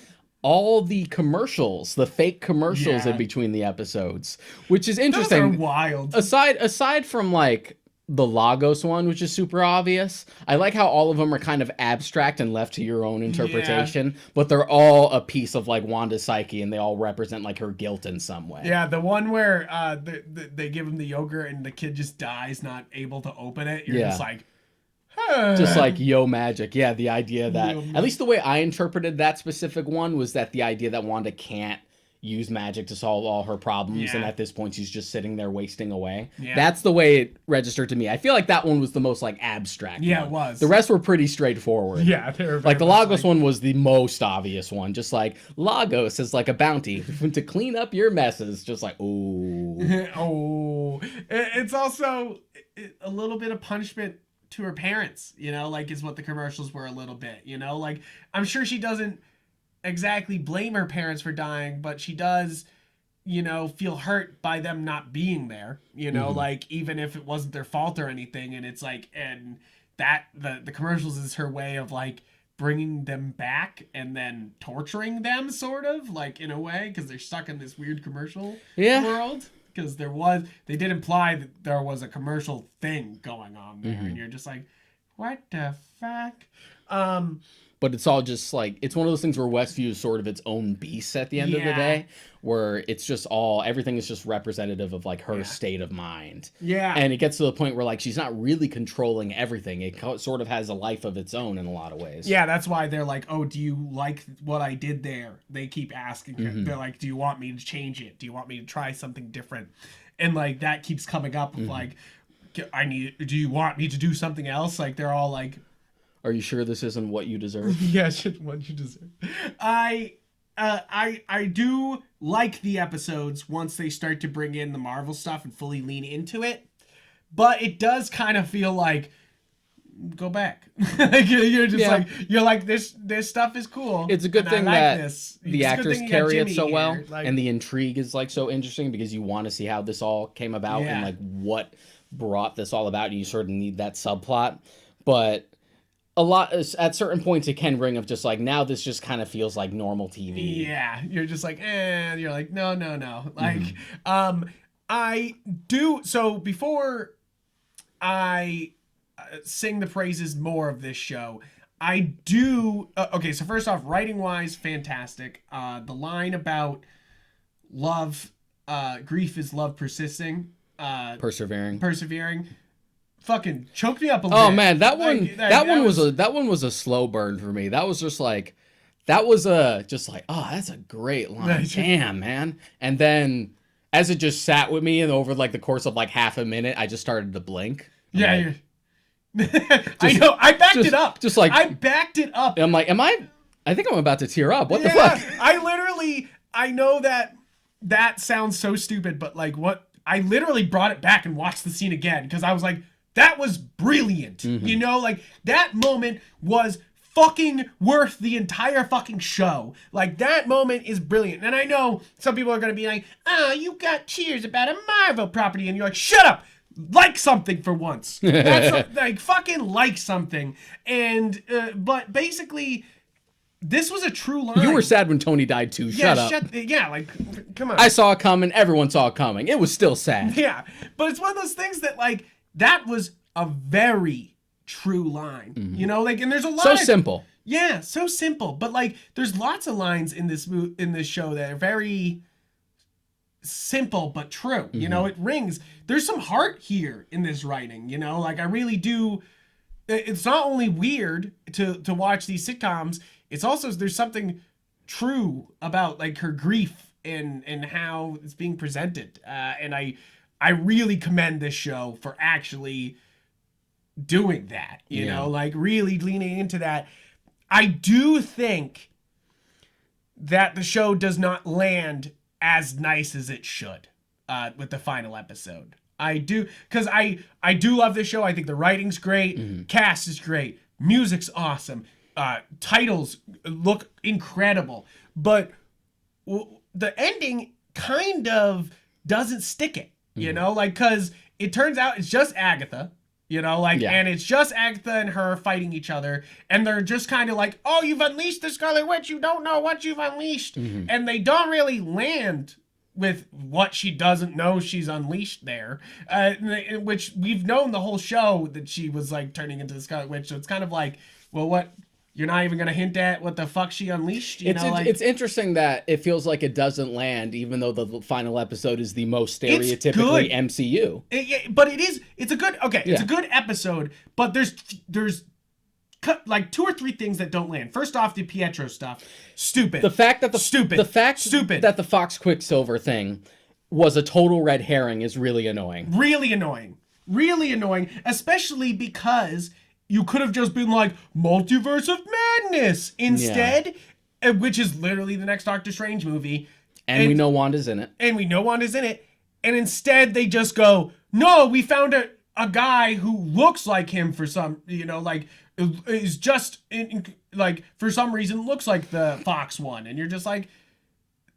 all the commercials, the fake commercials in between the episodes, which is interesting. Those are wild. Aside from like the Lagos one, which is super obvious, I like how all of them are kind of abstract and left to your own interpretation, but they're all a piece of like Wanda's psyche, and they all represent like her guilt in some way. Yeah, the one where they give him the yogurt and the kid just dies not able to open it. You're just like, just like yo magic. Yeah, the idea that, at least the way I interpreted that specific one, was that the idea that Wanda can't use magic to solve all her problems, and at this point she's just sitting there wasting away. That's the way it registered to me. I feel like that one was the most like abstract one. It was. The rest were pretty straightforward. Yeah, they were like the Lagos one was the most obvious one. Just like, Lagos is like a bounty to clean up your messes. Just like, ooh. Oh. It's also a little bit of punishment to her parents, you know, like, is what the commercials were a little bit, you know, like, I'm sure she doesn't exactly blame her parents for dying, but she does, you know, feel hurt by them not being there, you know, like, even if it wasn't their fault or anything. And it's like, and that the commercials is her way of like bringing them back and then torturing them, sort of, like, in a way, because they're stuck in this weird commercial world. Because they did imply that there was a commercial thing going on there, and you're just like, what the fuck? But it's all just like, it's one of those things where Westview is sort of its own beast at the end of the day, where it's just everything is just representative of like her state of mind. Yeah. And it gets to the point where like she's not really controlling everything. It sort of has a life of its own in a lot of ways. Yeah, that's why they're like, oh, do you like what I did there? They keep asking her. They're like, do you want me to change it? Do you want me to try something different? And like that keeps coming up of like, do you want me to do something else? Like, they're all like, are you sure this isn't what you deserve? Yeah, what you deserve. I do like the episodes once they start to bring in the Marvel stuff and fully lean into it, but it does kind of feel like, go back. Like, you're just you're like, this stuff is cool. It's a good thing that the actors carry it so well, like, and the intrigue is like so interesting, because you want to see how this all came about and like what brought this all about, and you sort of need that subplot. But a lot, at certain points, it can ring of just like, now this just kind of feels like normal TV. Yeah, you're just like, and you're like, no. Like, I do, so before I sing the praises more of this show, I do, okay, so first off, writing-wise, fantastic. The line about love, grief is love persisting. Persevering. Fucking choked me up a little bit. Oh man, that one was a slow burn for me. That was just like, oh, that's a great line. Damn, man. And then as it just sat with me, and over like the course of like half a minute, I just started to blink. I know. I backed it up. Just like, I backed it up. I'm like, I think I'm about to tear up. What the fuck? I know that that sounds so stupid, but like what I literally brought it back and watched the scene again because I was like, that was brilliant. You know, like that moment was fucking worth the entire fucking show. Like that moment is brilliant. And I know some people are going to be like, oh, you got cheers about a Marvel property. And you're like, shut up. Like something for once. That's like fucking like something. And, but basically, this was a true line. You were sad when Tony died too. Yeah, Shut up. Yeah, like, come on. I saw it coming. Everyone saw it coming. It was still sad. Yeah, but it's one of those things that like that was a very true line. You know, like, and there's a lot. So simple. Yeah, so simple. But like, there's lots of lines in this show that are very simple but true. You know, it rings. There's some heart here in this writing. You know, like I really do. It's not only weird to watch these sitcoms. It's also there's something true about like her grief and how it's being presented. And I really commend this show for actually doing that. You know, like really leaning into that. I do think that the show does not land as nice as it should with the final episode. I do, because I do love this show. I think the writing's great, cast is great, music's awesome, titles look incredible, but the ending kind of doesn't stick it, you know, like, because it turns out it's just Agatha. You know, like, and it's just Agatha and her fighting each other. And they're just kind of like, oh, you've unleashed the Scarlet Witch. You don't know what you've unleashed. And they don't really land with what she doesn't know she's unleashed there. Which we've known the whole show that she was, like, turning into the Scarlet Witch. So it's kind of like, well, what? You're not even going to hint at what the fuck she unleashed? It's interesting that it feels like it doesn't land, even though the final episode is the most stereotypically MCU. But it's a good, it's a good episode, but there's like 2 or 3 things that don't land. First off, the Pietro stuff. Stupid. The fact that that the Fox Quicksilver thing was a total red herring is really annoying. Really annoying. Really annoying, especially because you could have just been like, Multiverse of Madness instead, which is literally the next Doctor Strange movie. And we know Wanda's in it. And instead they just go, no, we found a guy who looks like him for some, you know, like, is just, like, for some reason looks like the Fox one. And you're just like,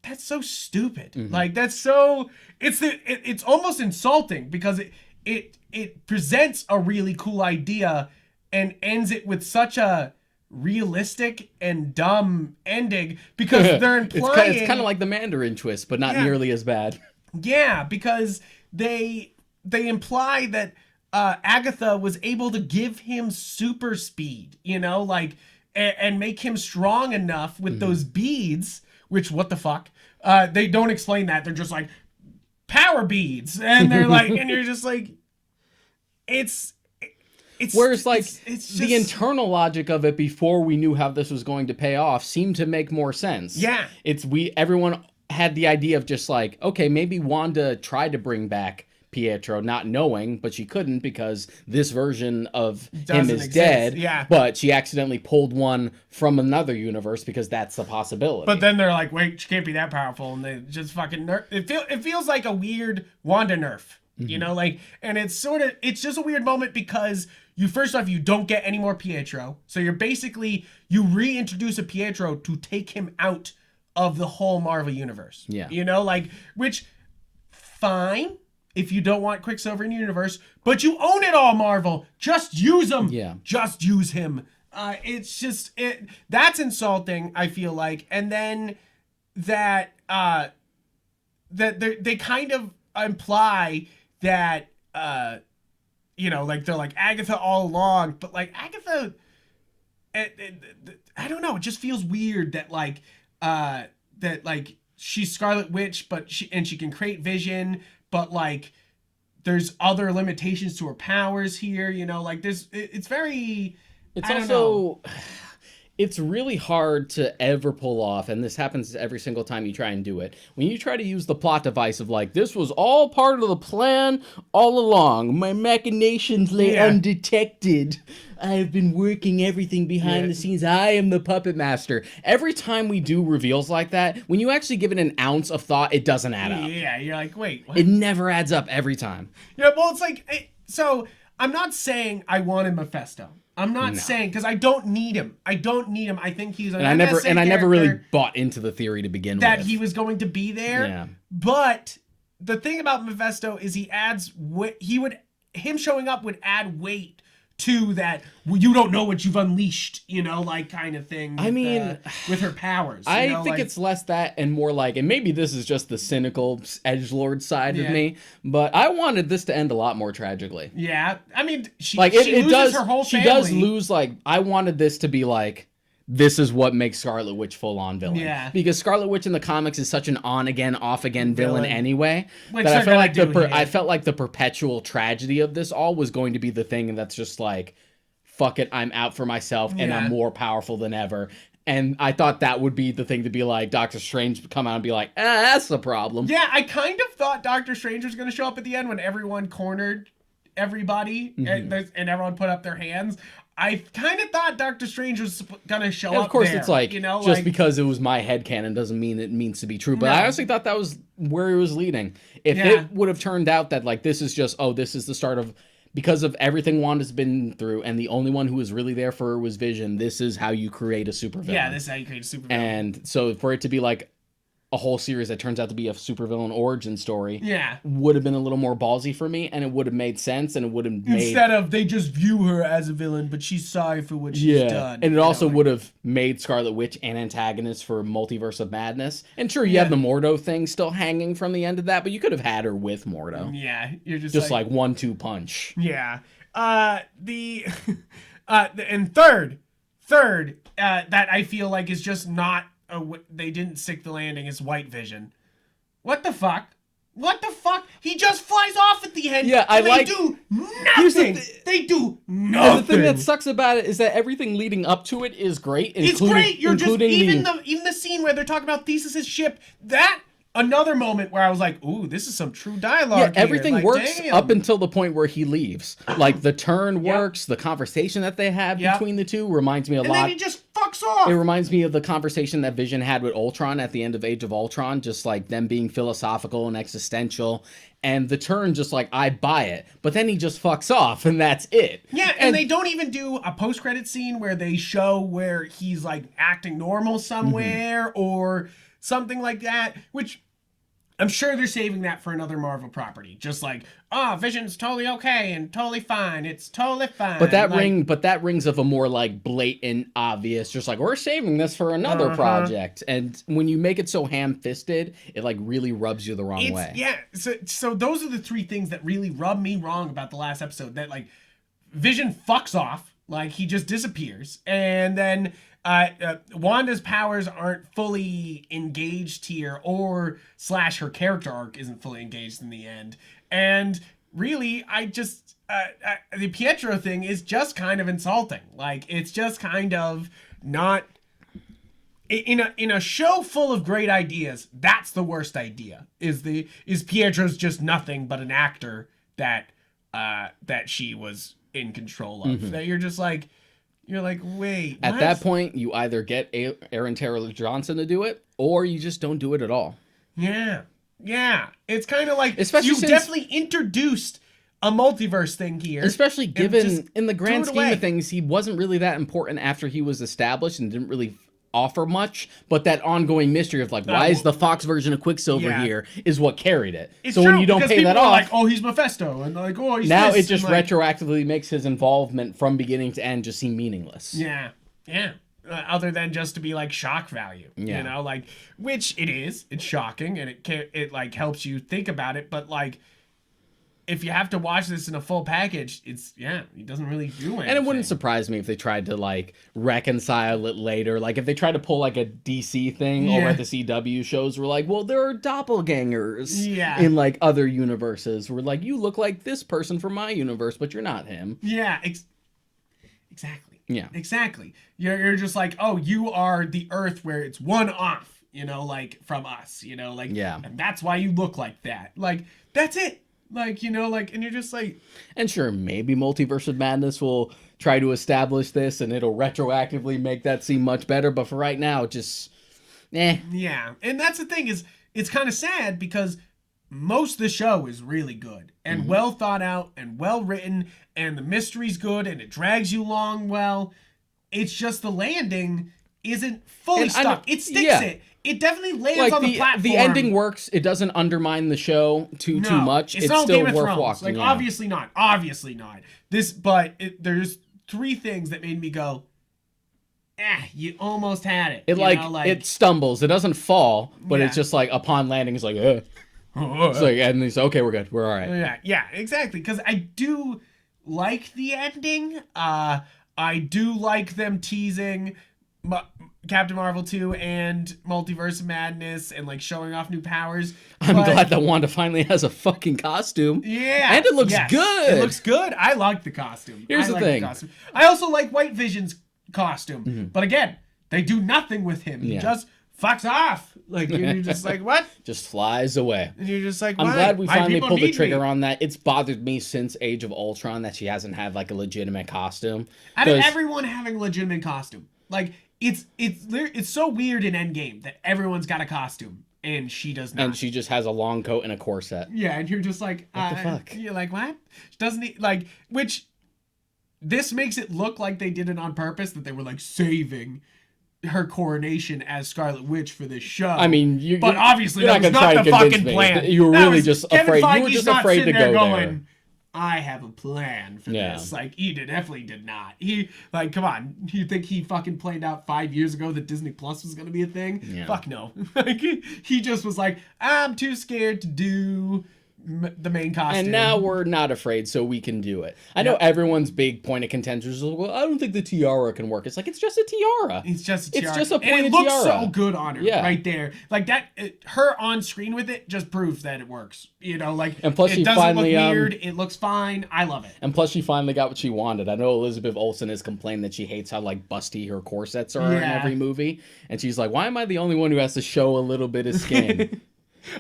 that's so stupid. Like, that's so, it's almost insulting because it presents a really cool idea and ends it with such a realistic and dumb ending because they're implying... It's kind of like the Mandarin twist, but not nearly as bad. Yeah, because they imply that Agatha was able to give him super speed, you know, like, and make him strong enough with those beads, which, what the fuck? They don't explain that. They're just like, power beads. And they're like, and you're just like, Whereas, like, it's just, the internal logic of it before we knew how this was going to pay off seemed to make more sense. Yeah. Everyone had the idea of just like, okay, maybe Wanda tried to bring back Pietro, not knowing, but she couldn't because this version of him is dead. Yeah. But she accidentally pulled one from another universe because that's the possibility. But then they're like, wait, she can't be that powerful. And they just fucking nerf. It feels like a weird Wanda nerf. You know, like, and it's just a weird moment because first off, you don't get any more Pietro. So you reintroduce a Pietro to take him out of the whole Marvel universe. Yeah. You know, like, which, fine, if you don't want Quicksilver in your universe, but you own it all, Marvel. Just use him. Yeah. Just use him. It's just, that's insulting, I feel like. And then that they kind of imply that, you know, like, they're like Agatha all along, but like Agatha, I don't know, it just feels weird that like, she's Scarlet Witch, but she can create vision, but like, there's other limitations to her powers here, you know, like it's very, it's also, It's really hard to ever pull off, and this happens every single time you try and do it. When you try to use the plot device of like, this was all part of the plan all along. My machinations lay undetected. I have been working everything behind the scenes. I am the puppet master. Every time we do reveals like that, when you actually give it an ounce of thought, it doesn't add up. Yeah, you're like, wait, what? It never adds up every time. Yeah, well, it's like, so I'm not saying I wanted Mephisto. I'm not saying, because I don't need him. I think he's an I never really bought into the theory to begin with. That he was going to be there. Yeah. But the thing about Mephisto is him showing up would add weight to that. Well, you don't know what you've unleashed, like kind of thing. With her powers. I think it's less that and more like, and maybe this is just the cynical edgelord side of me, but I wanted this to end a lot more tragically. Yeah, I mean, she it loses does. Her whole family. She does lose. Like, I wanted this to be like, this is what makes Scarlet Witch full-on villain. Yeah. Because Scarlet Witch in the comics is such an on-again, off-again villain anyway. Which that I felt like the perpetual tragedy of this all was going to be the thing that's just like, fuck it, I'm out for myself, and I'm more powerful than ever. And I thought that would be the thing to be like, Doctor Strange would come out and be like, that's the problem. Yeah, I kind of thought Doctor Strange was going to show up at the end when everyone cornered everybody and everyone put up their hands. I kind of thought Doctor Strange was going to show up. Of course, there, it's like, just because it was my headcanon doesn't mean it means to be true. But I honestly thought that was where he was leading. If it would have turned out that, like, this is just, this is the start of, because of everything Wanda's been through, and the only one who was really there for her was Vision, this is how you create a supervillain. Yeah, this is how you create a supervillain. And so for it to be like a whole series that turns out to be a supervillain origin story would have been a little more ballsy for me, and it would have made sense, and it would have made... Instead of they just view her as a villain, but she's sorry for what she's done. And it also would have made Scarlet Witch an antagonist for Multiverse of Madness. And sure, you have the Mordo thing still hanging from the end of that, but you could have had her with Mordo. Yeah, you're just like 1-2 punch. Yeah. And third, that I feel like is just not... they didn't stick the landing is White Vision. What the fuck? He just flies off at the end. Yeah, they do nothing. They do nothing. And the thing that sucks about it is that everything leading up to it is great. It's great. You're just even the scene where they're talking about Theseus's ship. That another moment where I was like, "Ooh, this is some true dialogue." Yeah, everything like, works damn. up until the point where he leaves. Like the turn works. The conversation that they have between the two reminds me a lot. And then he just fucks off. It reminds me of the conversation that Vision had with Ultron at the end of Age of Ultron, just like them being philosophical and existential. And the turn, just like, I buy it. But then he just fucks off, and that's it. Yeah, and they don't even do a post-credit scene where they show where he's, like, acting normal somewhere or something like that, which I'm sure they're saving that for another Marvel property. Just like, Vision's totally okay and totally fine. It's totally fine. But that rings of a more like blatant, obvious, just like, we're saving this for another project. And when you make it so ham-fisted, it like really rubs you the wrong way. Yeah. So those are the three things that really rub me wrong about the last episode. That like Vision fucks off, like he just disappears, and then Wanda's powers aren't fully engaged here, or / her character arc isn't fully engaged in the end. And really, I just the Pietro thing is just kind of insulting. Like it's just kind of not in a show full of great ideas. That's the worst idea. Is Pietro's just nothing but an actor that she was in control of. That you're just like. You're like, wait, what? At that point, you either get Aaron Taylor Johnson to do it, or you just don't do it at all. Yeah. It's kind of like, you definitely introduced a multiverse thing here. Especially given, in the grand scheme of things, he wasn't really that important after he was established and didn't really offer much, but that ongoing mystery of like, why is the Fox version of Quicksilver here is what carried it. It's so true, when you don't pay that off, like, oh, he's Mephisto, and like, oh, he's now this, it just retroactively makes his involvement from beginning to end just seem meaningless. Yeah. Other than just to be like shock value, you know, like, which it is. It's shocking, and it like helps you think about it, but like, if you have to watch this in a full package, it doesn't really do anything. And it wouldn't surprise me if they tried to like reconcile it later. Like if they tried to pull like a DC thing over at the CW shows, we're like, well, there are doppelgangers in like other universes. We're like, you look like this person from my universe, but you're not him. Yeah, exactly. Yeah. Exactly. You're just like, oh, you are the Earth where it's one off, like from us, Yeah. and that's why you look like that. Like, that's it. Like, and you're just like, And sure, maybe Multiverse of Madness will try to establish this and it'll retroactively make that seem much better. But for right now, just, Yeah. And that's the thing is, it's kind of sad because most of the show is really good and well thought out and well written, and the mystery's good and it drags you along well. It's just the landing isn't fully stuck. It sticks it. It definitely lands on the platform. The ending works. It doesn't undermine the show too much. It's still Game of worth Thrones. watching. Like, obviously not. Obviously not. There's 3 things that made me go, you almost had it. It stumbles. It doesn't fall, but it's just like upon landing, it's like, It's like, and it's okay, we're good. We're all right. Yeah, exactly. Because I do like the ending. I do like them teasing Captain Marvel 2 and Multiverse of Madness and like showing off new powers. I'm glad that Wanda finally has a fucking costume. Yeah. And it looks good. It looks good. I like the costume. Here's the thing. I also like White Vision's costume. But again, they do nothing with him. He just fucks off. Like, you're just like, what? Just flies away. And you're just like, what? I'm glad we finally pulled the trigger on that. It's bothered me since Age of Ultron that she hasn't had like a legitimate costume. Out of everyone having a legitimate costume, like it's so weird in Endgame that everyone's got a costume and she does not. And she just has a long coat and a corset. Yeah, and you're just like, what the fuck? You're like, what? She doesn't like, which this makes it look like they did it on purpose, that they were like saving her coronation as Scarlet Witch for this show. I mean, but obviously that was not the fucking plan. You were really just afraid. You were just afraid to go there. I have a plan for this. Like, he definitely did not. He, like, come on. You think he fucking planned out 5 years ago that Disney Plus was going to be a thing? Yeah. Fuck no. Like, he just was like, I'm too scared to do the main costume. And now we're not afraid, so we can do it. I know everyone's big point of contention is, well, I don't think the tiara can work. It's like, it's just a tiara. It's just a tiara. It's just a pointed and it looks tiara. so good on her right there. Like, that, her on screen with it just proves that it works. Like, and plus it doesn't look weird. It looks fine. I love it. And plus, she finally got what she wanted. I know Elizabeth Olsen has complained that she hates how, like, busty her corsets are in every movie. And she's like, why am I the only one who has to show a little bit of skin?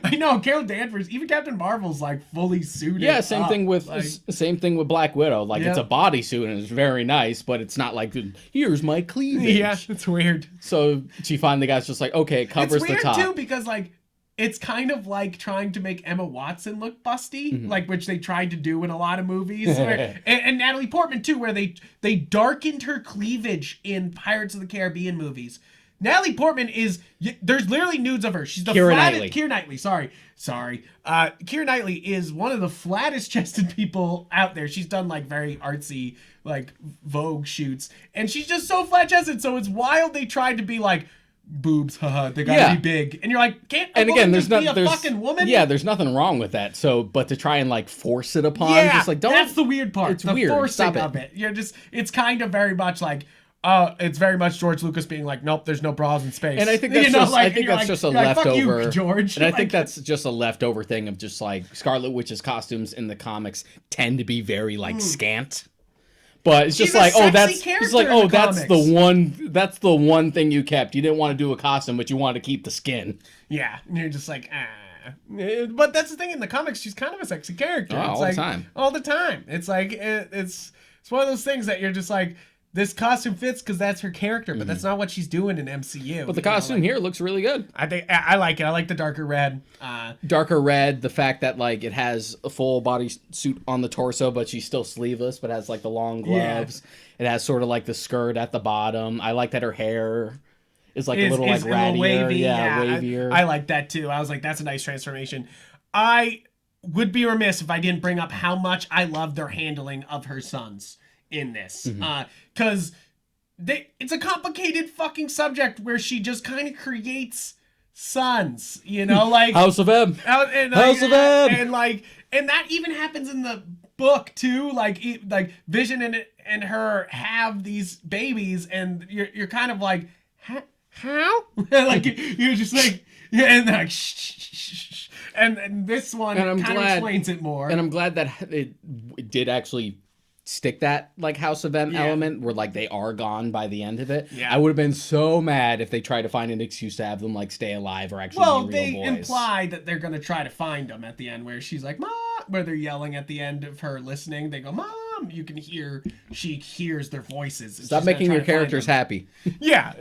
I know, Carol Danvers, even Captain Marvel's like fully suited. Yeah, same thing with Black Widow. Like, it's a bodysuit and it's very nice, but it's not like, here's my cleavage. Yeah, it's weird. So she finally got just like, okay, it covers the top. It's weird too because like it's kind of like trying to make Emma Watson look busty, like which they tried to do in a lot of movies, and Natalie Portman too, where they darkened her cleavage in Pirates of the Caribbean movies. Natalie Portman there's literally nudes of her. She's the flattest. Keira Knightley. Sorry. Keira Knightley is one of the flattest chested people out there. She's done like very artsy, like Vogue shoots. And she's just so flat chested. So it's wild they tried to be like, boobs, haha, they gotta be big. And you're like, can't a woman just be a fucking woman? Yeah, there's nothing wrong with that. So, but to try and like force it upon, just like, don't. That's the weird part. It's weird. Forcing of it. You're just, it's kind of very much like, it's very much George Lucas being like, nope, there's no bras in space. And I think that's just a leftover. Fuck you, George. And I think that's just a leftover thing of just like Scarlet Witch's costumes in the comics tend to be very like scant. But it's just like, that's the one thing you kept. You didn't want to do a costume, but you wanted to keep the skin. Yeah, and you're just like, But that's the thing, in the comics, she's kind of a sexy character. All the time. All the time. It's like, it's one of those things that you're just like, this costume fits because that's her character, but that's not what she's doing in MCU. But the costume here looks really good. I think I like it. I like the darker red. Darker red, the fact that like it has a full body suit on the torso, but she's still sleeveless, but has like the long gloves. Yeah. It has sort of like the skirt at the bottom. I like that her hair is like a little like rattier. Wavy. Yeah, wavier. I like that too. I was like, that's a nice transformation. I would be remiss if I didn't bring up how much I love their handling of her sons in this, because it's a complicated fucking subject where she just kind of creates sons, like House of M, House of M, and that even happens in the book too. Like Vision and her have these babies, and you're kind of like, how? Like you're just like, and like shh. And this one kind of explains it more. And I'm glad that it did actually stick that like House of M element where like they are gone by the end of it. Yeah. I would have been so mad if they tried to find an excuse to have them like stay alive or actually be real boys. Well, they imply that they're gonna try to find them at the end, where she's like, "Mom," where they're yelling at the end of her listening. They go, "Mom." You can hear she hears their voices. Stop making your characters happy. Yeah,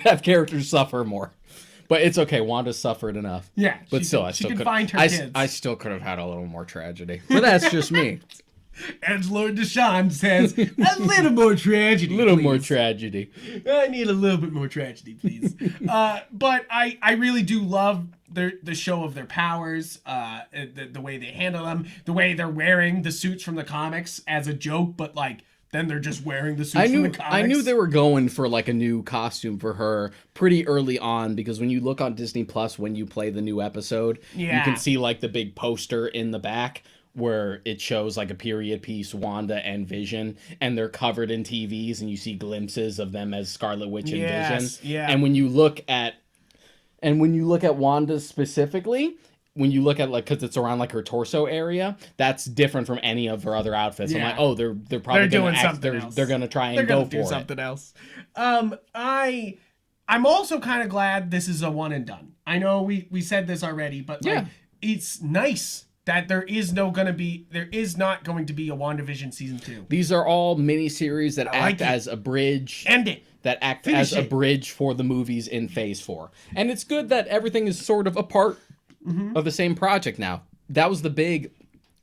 have characters suffer more. But it's okay. Wanda suffered enough. Yeah, but she can find her kids. I still could have had a little more tragedy. But that's just me. Angelo Deshawn says, a little more tragedy. A little more tragedy. I need a little bit more tragedy, please. But I really do love the show of their powers, the way they handle them, the way they're wearing the suits from the comics as a joke, but like then they're just wearing the suits from the comics. I knew they were going for like a new costume for her pretty early on, because when you look on Disney Plus when you play the new episode, you can see like the big poster in the back where it shows like a period piece, Wanda and Vision, and they're covered in TVs, and you see glimpses of them as Scarlet Witch and Vision. Yeah. And when you look at Wanda specifically, when you look at like, because it's around like her torso area, that's different from any of her other outfits. Yeah. I'm like, oh, they're probably doing something else. They're gonna try and go for something else. I'm also kind of glad this is a one and done. I know we said this already, but like, it's nice that there is not going to be a WandaVision season 2. These are all miniseries that act as a bridge. End it. That act as a bridge for the movies in Phase 4. And it's good that everything is sort of a part of the same project now. That was the big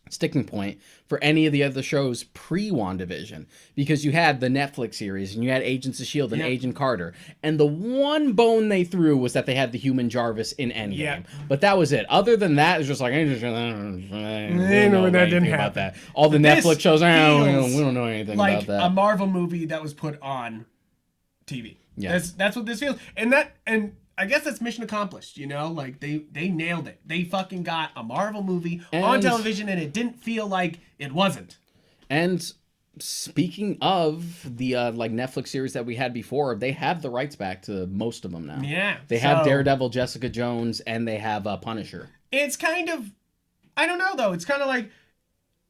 sticking point for any of the other shows pre-WandaVision, because you had the Netflix series and you had Agents of S.H.I.E.L.D. and Agent Carter, and the one bone they threw was that they had the human Jarvis in Endgame. But that was it. Other than that, it's just like, I don't know that didn't happen about that. All the Netflix shows, we don't know anything about that. Like a Marvel movie that was put on TV. Yeah, that's what this feels, and I guess that's mission accomplished, you know? Like, they nailed it. They fucking got a Marvel movie on television, and it didn't feel like it wasn't. And speaking of the, like, Netflix series that we had before, they have the rights back to most of them now. Yeah. They have Daredevil, Jessica Jones, and they have Punisher. It's kind of... I don't know, though. It's kind of like...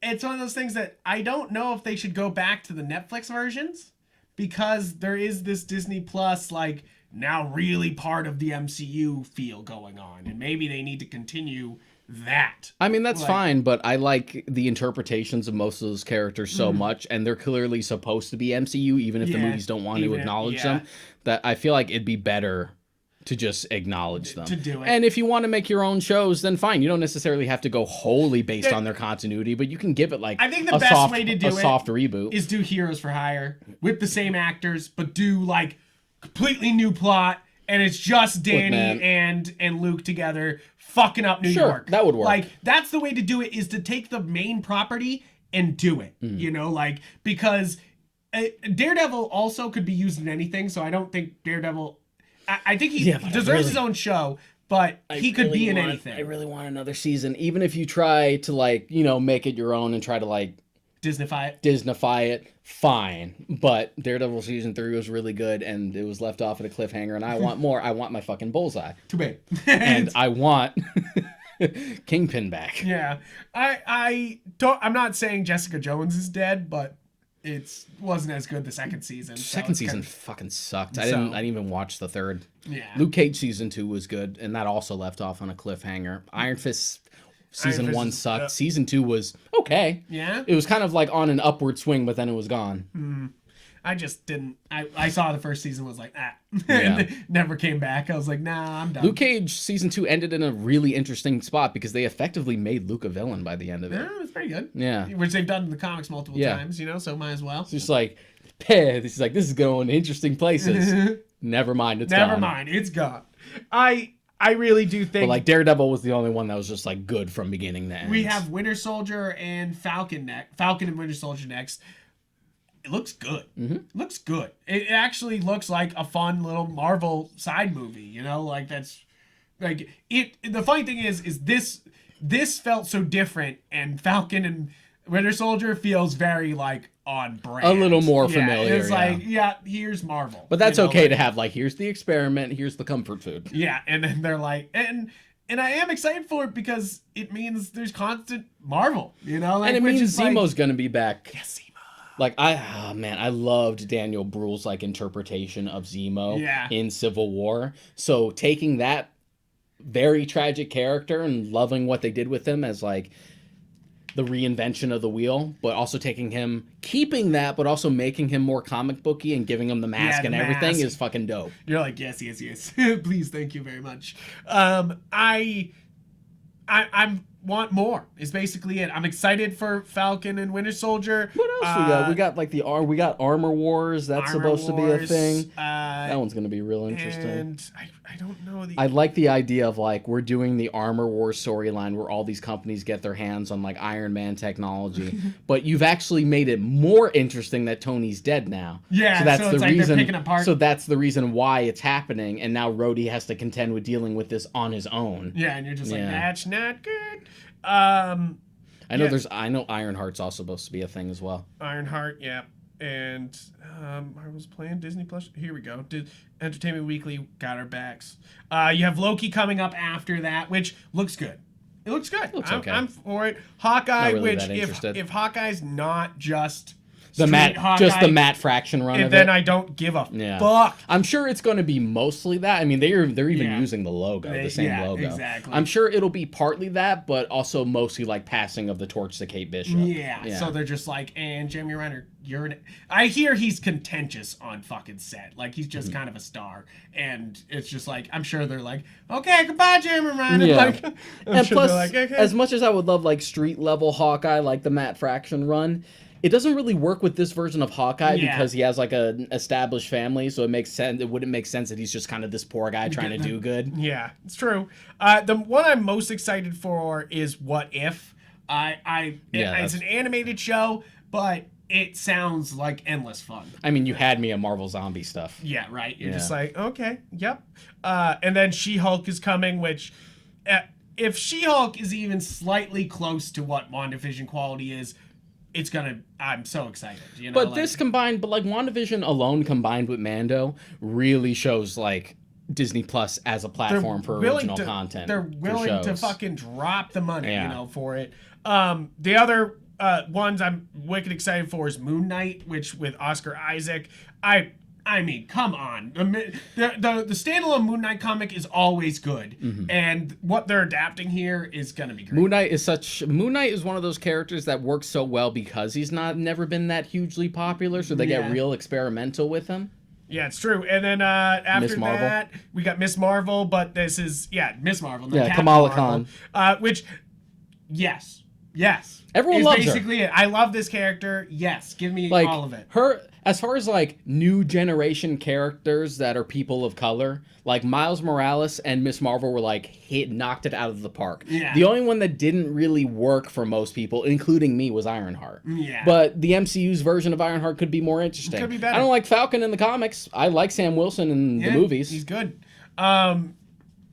It's one of those things that I don't know if they should go back to the Netflix versions, because there is this Disney Plus, like... now really part of the MCU feel going on, and maybe they need to continue that. I mean, that's fine, but I like the interpretations of most of those characters so much, and they're clearly supposed to be MCU, even if the movies don't want to acknowledge them, that I feel like it'd be better to just acknowledge them. To do it. And if you want to make your own shows, then fine. You don't necessarily have to go wholly based on their continuity, but you can give it like I think the best way to do a soft reboot is do Heroes for Hire with the same actors, but do like completely new plot, and it's just Danny and Luke together fucking up New York. That would work. Like, that's the way to do it, is to take the main property and do it. You know, like, because Daredevil also could be used in anything, so I don't think Daredevil... I think he deserves his own show, but he could be in anything. I really want another season, even if you try to, like, you know, make it your own and try to, like... Disneyfy it, fine. But Daredevil season 3 was really good, and it was left off at a cliffhanger, and I want more. I want my fucking Bullseye. Too bad. And I want Kingpin back. Yeah. I'm not saying Jessica Jones is dead, but it wasn't as good the second season. Second season fucking sucked. I didn't even watch the third. Yeah. Luke Cage season 2 was good, and that also left off on a cliffhanger. Iron Fist Season 1 sucked. Season 2 was okay. Yeah? It was kind of like on an upward swing, but then it was gone. I just didn't... I saw the first season, was like, and never came back. I was like, nah, I'm done. Luke Cage Season 2 ended in a really interesting spot because they effectively made Luke a villain by the end of it. Yeah, it was pretty good. Yeah. Which they've done in the comics multiple times, you know, so might as well. It's just like, this is going interesting places. Never mind, it's gone. Never mind, it's gone. I really do think... But, like, Daredevil was the only one that was just, like, good from beginning to end. We have Winter Soldier and Falcon and Winter Soldier next. It looks good. It looks good. It actually looks like a fun little Marvel side movie, you know? Like, that's... Like, the funny thing is this felt so different, and Falcon and Winter Soldier feels very, like, on brand. A little more familiar. It's like, here's Marvel. But that's okay to have, like, here's the experiment, here's the comfort food. Yeah, and then they're like, and I am excited for it because it means there's constant Marvel, you know? Like, and it means Zemo's gonna be back. Yes, Zemo. Like I loved Daniel Bruhl's like interpretation of Zemo Yeah. in Civil War. So taking that very tragic character and loving what they did with him as like the reinvention of the wheel, but also taking him, keeping that, but also making him more comic booky and giving him the mask the and everything mask. is fucking dope. You're like, yes. Please, thank you very much. I want more is basically it. I'm excited for Falcon and Winter Soldier. What else we got? We got Armor Wars. That's supposed to be a thing. That one's gonna be real interesting. And I don't know. I like the idea of like we're doing the Armor Wars storyline where all these companies get their hands on like Iron Man technology, but you've actually made it more interesting that Tony's dead now. Yeah, so that's so the it's like reason. they're picking apart. So that's the reason why it's happening, and now Rhodey has to contend with dealing with this on his own. Yeah, and you're just like, that's not good. I know Ironheart's also supposed to be a thing as well. Ironheart, yeah. And Marvel's playing Disney Plus. Here we go. Entertainment Weekly got our backs. You have Loki coming up after that, which looks good. It looks good. Okay. I'm for it. Hawkeye, really which if Hawkeye's not just the Matt Fraction run of then it. I don't give a fuck. I'm sure it's going to be mostly that. I mean, they're even using the logo, the same logo. Exactly. I'm sure it'll be partly that, but also mostly like passing of the torch to Kate Bishop. Yeah. So they're just like, and Jeremy Renner, I hear he's contentious on fucking set. Like he's just kind of a star, and it's just like I'm sure they're like, okay, goodbye, Jeremy Renner. Yeah. Like, and plus, as much as I would love like street level Hawkeye, like the Matt Fraction run. It doesn't really work with this version of Hawkeye because he has like an established family, so it makes sense. It wouldn't make sense that he's just kind of this poor guy trying to do good. Yeah, it's true. The one I'm most excited for is What If. It's an animated show, but it sounds like endless fun. I mean, you had me a Marvel Zombie stuff. Yeah, right. You're just like, okay, yep. And then She-Hulk is coming, which if She-Hulk is even slightly close to what WandaVision quality is, I'm so excited. But like, this combined, but like WandaVision alone combined with Mando really shows like Disney Plus as a platform for original content. They're willing to fucking drop the money, for it. The other ones I'm wicked excited for is Moon Knight, which with Oscar Isaac. I mean, come on. The standalone Moon Knight comic is always good, and what they're adapting here is gonna be great. Moon Knight is one of those characters that works so well because he's never been that hugely popular, so they get real experimental with him. Yeah, it's true. And then after that, we got Miss Marvel, but this is Miss Marvel. Kamala Khan. Which, yes. Everyone loves basically her. It. I love this character. Yes, give me all of it. Her, as far as like new generation characters that are people of color, like Miles Morales and Miss Marvel were like knocked it out of the park. Yeah. The only one that didn't really work for most people, including me, was Ironheart. Yeah. But the MCU's version of Ironheart could be more interesting. Could be better. I don't like Falcon in the comics. I like Sam Wilson in the movies. He's good.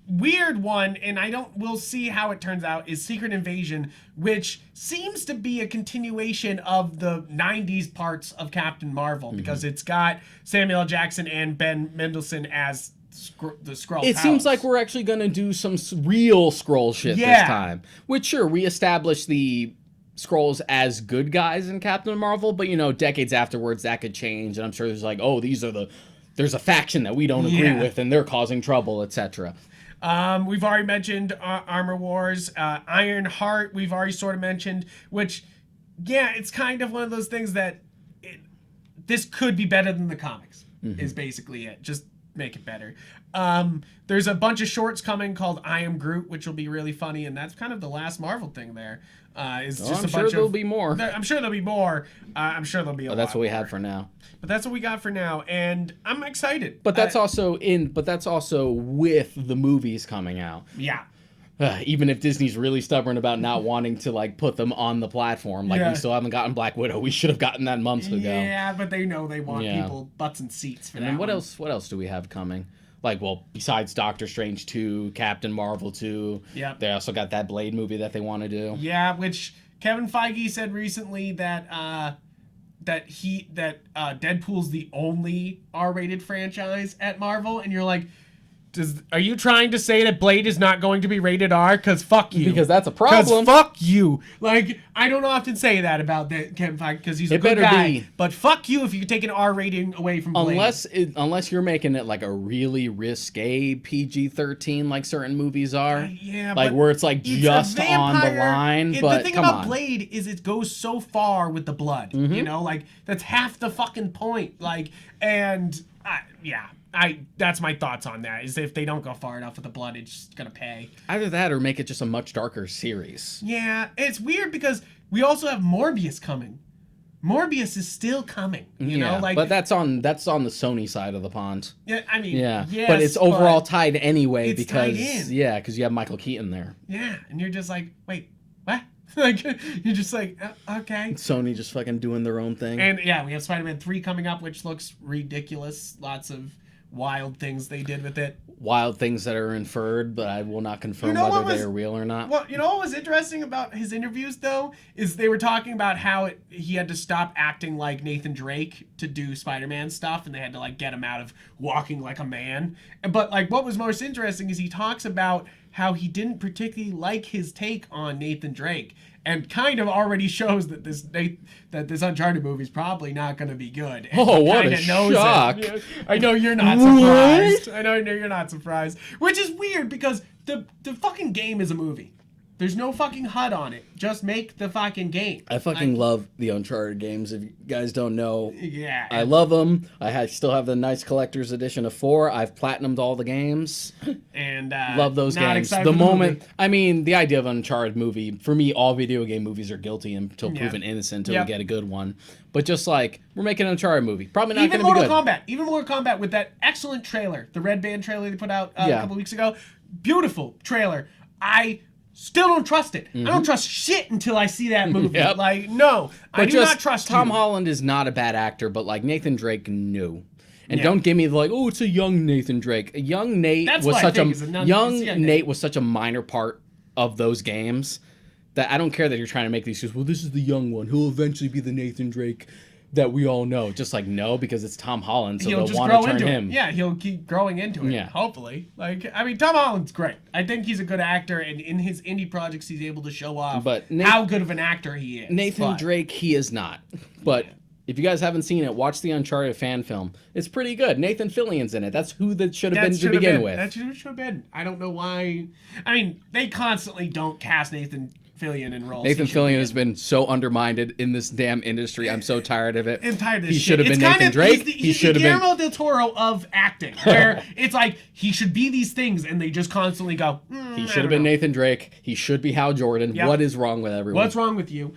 Weird one, and we'll see how it turns out, is Secret Invasion, which seems to be a continuation of the 90s parts of Captain Marvel, because it's got Samuel L. Jackson and Ben Mendelsohn as the Skrull. It seems like we're actually going to do some real Skrull shit this time. Which, sure, we established the Skrulls as good guys in Captain Marvel, but, decades afterwards, that could change, and I'm sure there's like, there's a faction that we don't agree with, and they're causing trouble, etc. We've already mentioned Armor Wars. Ironheart, we've already sort of mentioned, which, it's kind of one of those things that this could be better than the comics, is basically it. Just make it better. There's a bunch of shorts coming called I Am Groot, which will be really funny, and that's kind of the last Marvel thing there. I'm sure there'll be more. I'm sure there'll be more. I'm sure there'll be a lot. That's what we have for now. But that's what we got for now, and I'm excited. But that's also with the movies coming out. Yeah. Even if Disney's really stubborn about not wanting to like put them on the platform, like we still haven't gotten Black Widow. We should have gotten that months ago. Yeah, but they know they want people butts and seats for that. And then what else do we have coming? Like, well, besides Doctor Strange 2, Captain Marvel 2, they also got that Blade movie that they want to do. Yeah, which Kevin Feige said recently that Deadpool's the only R-rated franchise at Marvel, and you're like, Are you trying to say that Blade is not going to be rated R? Because fuck you. Because that's a problem. Fuck you. Like, I don't often say that about that Kevin Feige because he's a good guy. But fuck you if you take an R rating away from Blade. Unless you're making it like a really risque PG-13 like certain movies are. Yeah, like where it's like just on the line. But the thing about Blade is it goes so far with the blood. You know, like that's half the fucking point. Like, and that's my thoughts on that. Is if they don't go far enough with the blood, it's just gonna pay. Either that or make it just a much darker series. Yeah, it's weird because we also have Morbius coming. Morbius is still coming. You know, like, but that's on the Sony side of the pond. Yeah, I mean, yes, but it's overall tied anyway it's because tied in. because you have Michael Keaton there. Yeah, and you're just like, wait, what? Like, you're just like, okay. Sony just fucking doing their own thing. And yeah, we have Spider-Man 3 coming up, which looks ridiculous. Lots of wild things they did with it. Wild things that are inferred, but I will not confirm whether they are real or not. Well, you know what was interesting about his interviews, though, is they were talking about how he had to stop acting like Nathan Drake to do Spider-Man stuff, and they had to, like, get him out of walking like a man. But, like, what was most interesting is he talks about how he didn't particularly like his take on Nathan Drake, and kind of already shows that this Uncharted movie is probably not going to be good. And what a shock! I know you're not surprised. I know you're not surprised, which is weird because the fucking game is a movie. There's no fucking HUD on it. Just make the fucking game. I fucking love the Uncharted games. If you guys don't know, yeah, I love them. I still have the nice collector's edition of 4. I've platinumed all the games, and love those games. The moment, I mean, the idea of an Uncharted movie for me, all video game movies are guilty until proven innocent until we get a good one. But just like we're making an Uncharted movie, probably not going to be good. Even Mortal Kombat with that excellent trailer, the Red Band trailer they put out a couple weeks ago, beautiful trailer. I still don't trust it. I don't trust shit until I see that movie. Like, no, I do not trust Tom Holland is not a bad actor, but like Nathan Drake, no. And don't give me the like, oh, it's a young Nathan Drake. A young Nate Nate was such a minor part of those games that I don't care that you're trying to make these. Well, this is the young one. He'll eventually be the Nathan Drake that we all know. Just like, no, because it's Tom Holland, so they'll want to turn him. Yeah, he'll keep growing into it, hopefully. Like, I mean, Tom Holland's great. I think he's a good actor, and in his indie projects, he's able to show off how good of an actor he is. Nathan Drake, he is not. But if you guys haven't seen it, watch the Uncharted fan film. It's pretty good. Nathan Fillion's in it. That's who that should have been to begin with. That's who should have been. I don't know why. I mean, they constantly don't cast Nathan Fillion in roles. Nathan Fillion has been so undermined in this damn industry. I'm so tired of it. I'm tired of this He should have been Nathan Drake. He should have been Guillermo del Toro of acting, where it's like he should be these things, and they just constantly go. He should have been Nathan Drake. He should be Hal Jordan. Yep. What is wrong with everyone? What's wrong with you?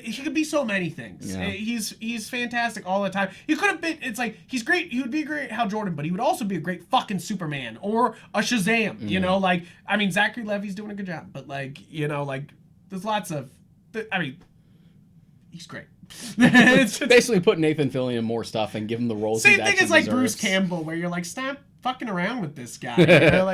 He could be so many things. Yeah. He's fantastic all the time. He could have been. It's like he's great. He would be a great Hal Jordan, but he would also be a great fucking Superman or a Shazam. You know, like I mean, Zachary Levi's doing a good job, but like like. There's lots of, I mean, he's great. It's basically put Nathan Fillion in more stuff and give him the roles. Same thing as like deserves. Bruce Campbell, where you're like, stop fucking around with this guy.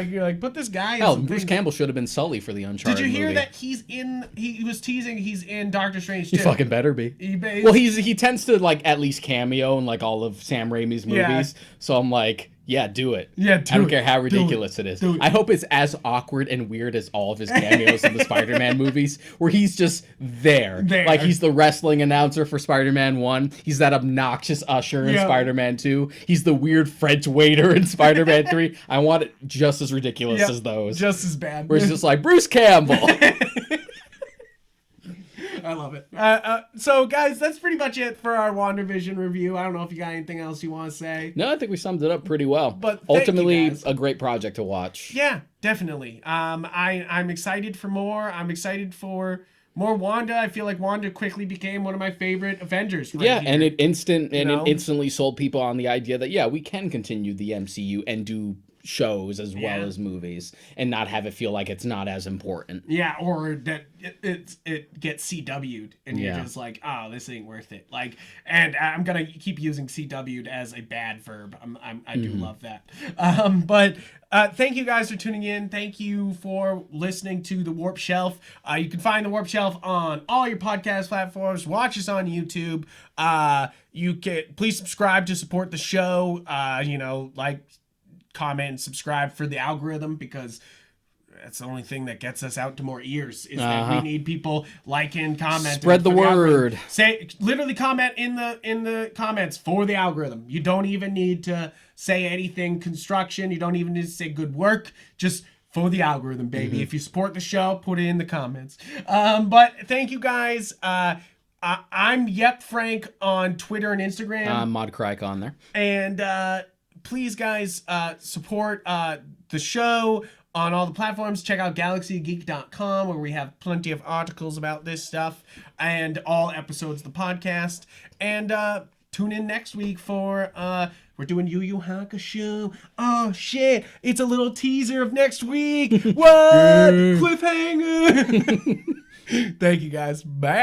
You're like, put this guy. Hell, Bruce Campbell should have been Sully for the Uncharted. Did you hear movie. That he's in? He was teasing. He's in Doctor Strange 2. He fucking better be. Well, he tends to like at least cameo in like all of Sam Raimi's movies. Yeah. So I'm like. Yeah, do it. Yeah, I don't care how ridiculous it is. I hope it's as awkward and weird as all of his cameos in the Spider-Man movies, where he's just there. Like, he's the wrestling announcer for Spider-Man 1. He's that obnoxious usher in Spider-Man 2. He's the weird French waiter in Spider-Man 3. I want it just as ridiculous as those. Just as bad. Where he's just like, Bruce Campbell. I love it. So, guys, that's pretty much it for our WandaVision review. I don't know if you got anything else you want to say. No, I think we summed it up pretty well. But ultimately, a great project to watch. Yeah, definitely. I'm excited for more. I'm excited for more Wanda. I feel like Wanda quickly became one of my favorite Avengers. And it instantly sold people on the idea that we can continue the MCU and do shows as well as movies and not have it feel like it's not as important. Yeah, or that it gets CW'd and you're just like, oh, this ain't worth it. Like, and I'm gonna keep using CW'd as a bad verb. I do love that. But thank you guys for tuning in. Thank you for listening to The Warp Shelf. You can find The Warp Shelf on all your podcast platforms. Watch us on YouTube. You can please subscribe to support the show. comment, and subscribe for the algorithm, because that's the only thing that gets us out to more ears, is that we need people liking, commenting. Spread the word. Say, literally comment in the comments for the algorithm. You don't even need to say anything construction. You don't even need to say good work. Just for the algorithm, baby. If you support the show, put it in the comments. But thank you guys. I'm Yupfrank on Twitter and Instagram. I'm Mod Crike on there. And please, guys, support the show on all the platforms. Check out galaxygeek.com, where we have plenty of articles about this stuff and all episodes of the podcast. And tune in next week for we're doing Yu Yu Hakusho. Oh shit! It's a little teaser of next week. What? Cliffhanger. Thank you guys. Bye.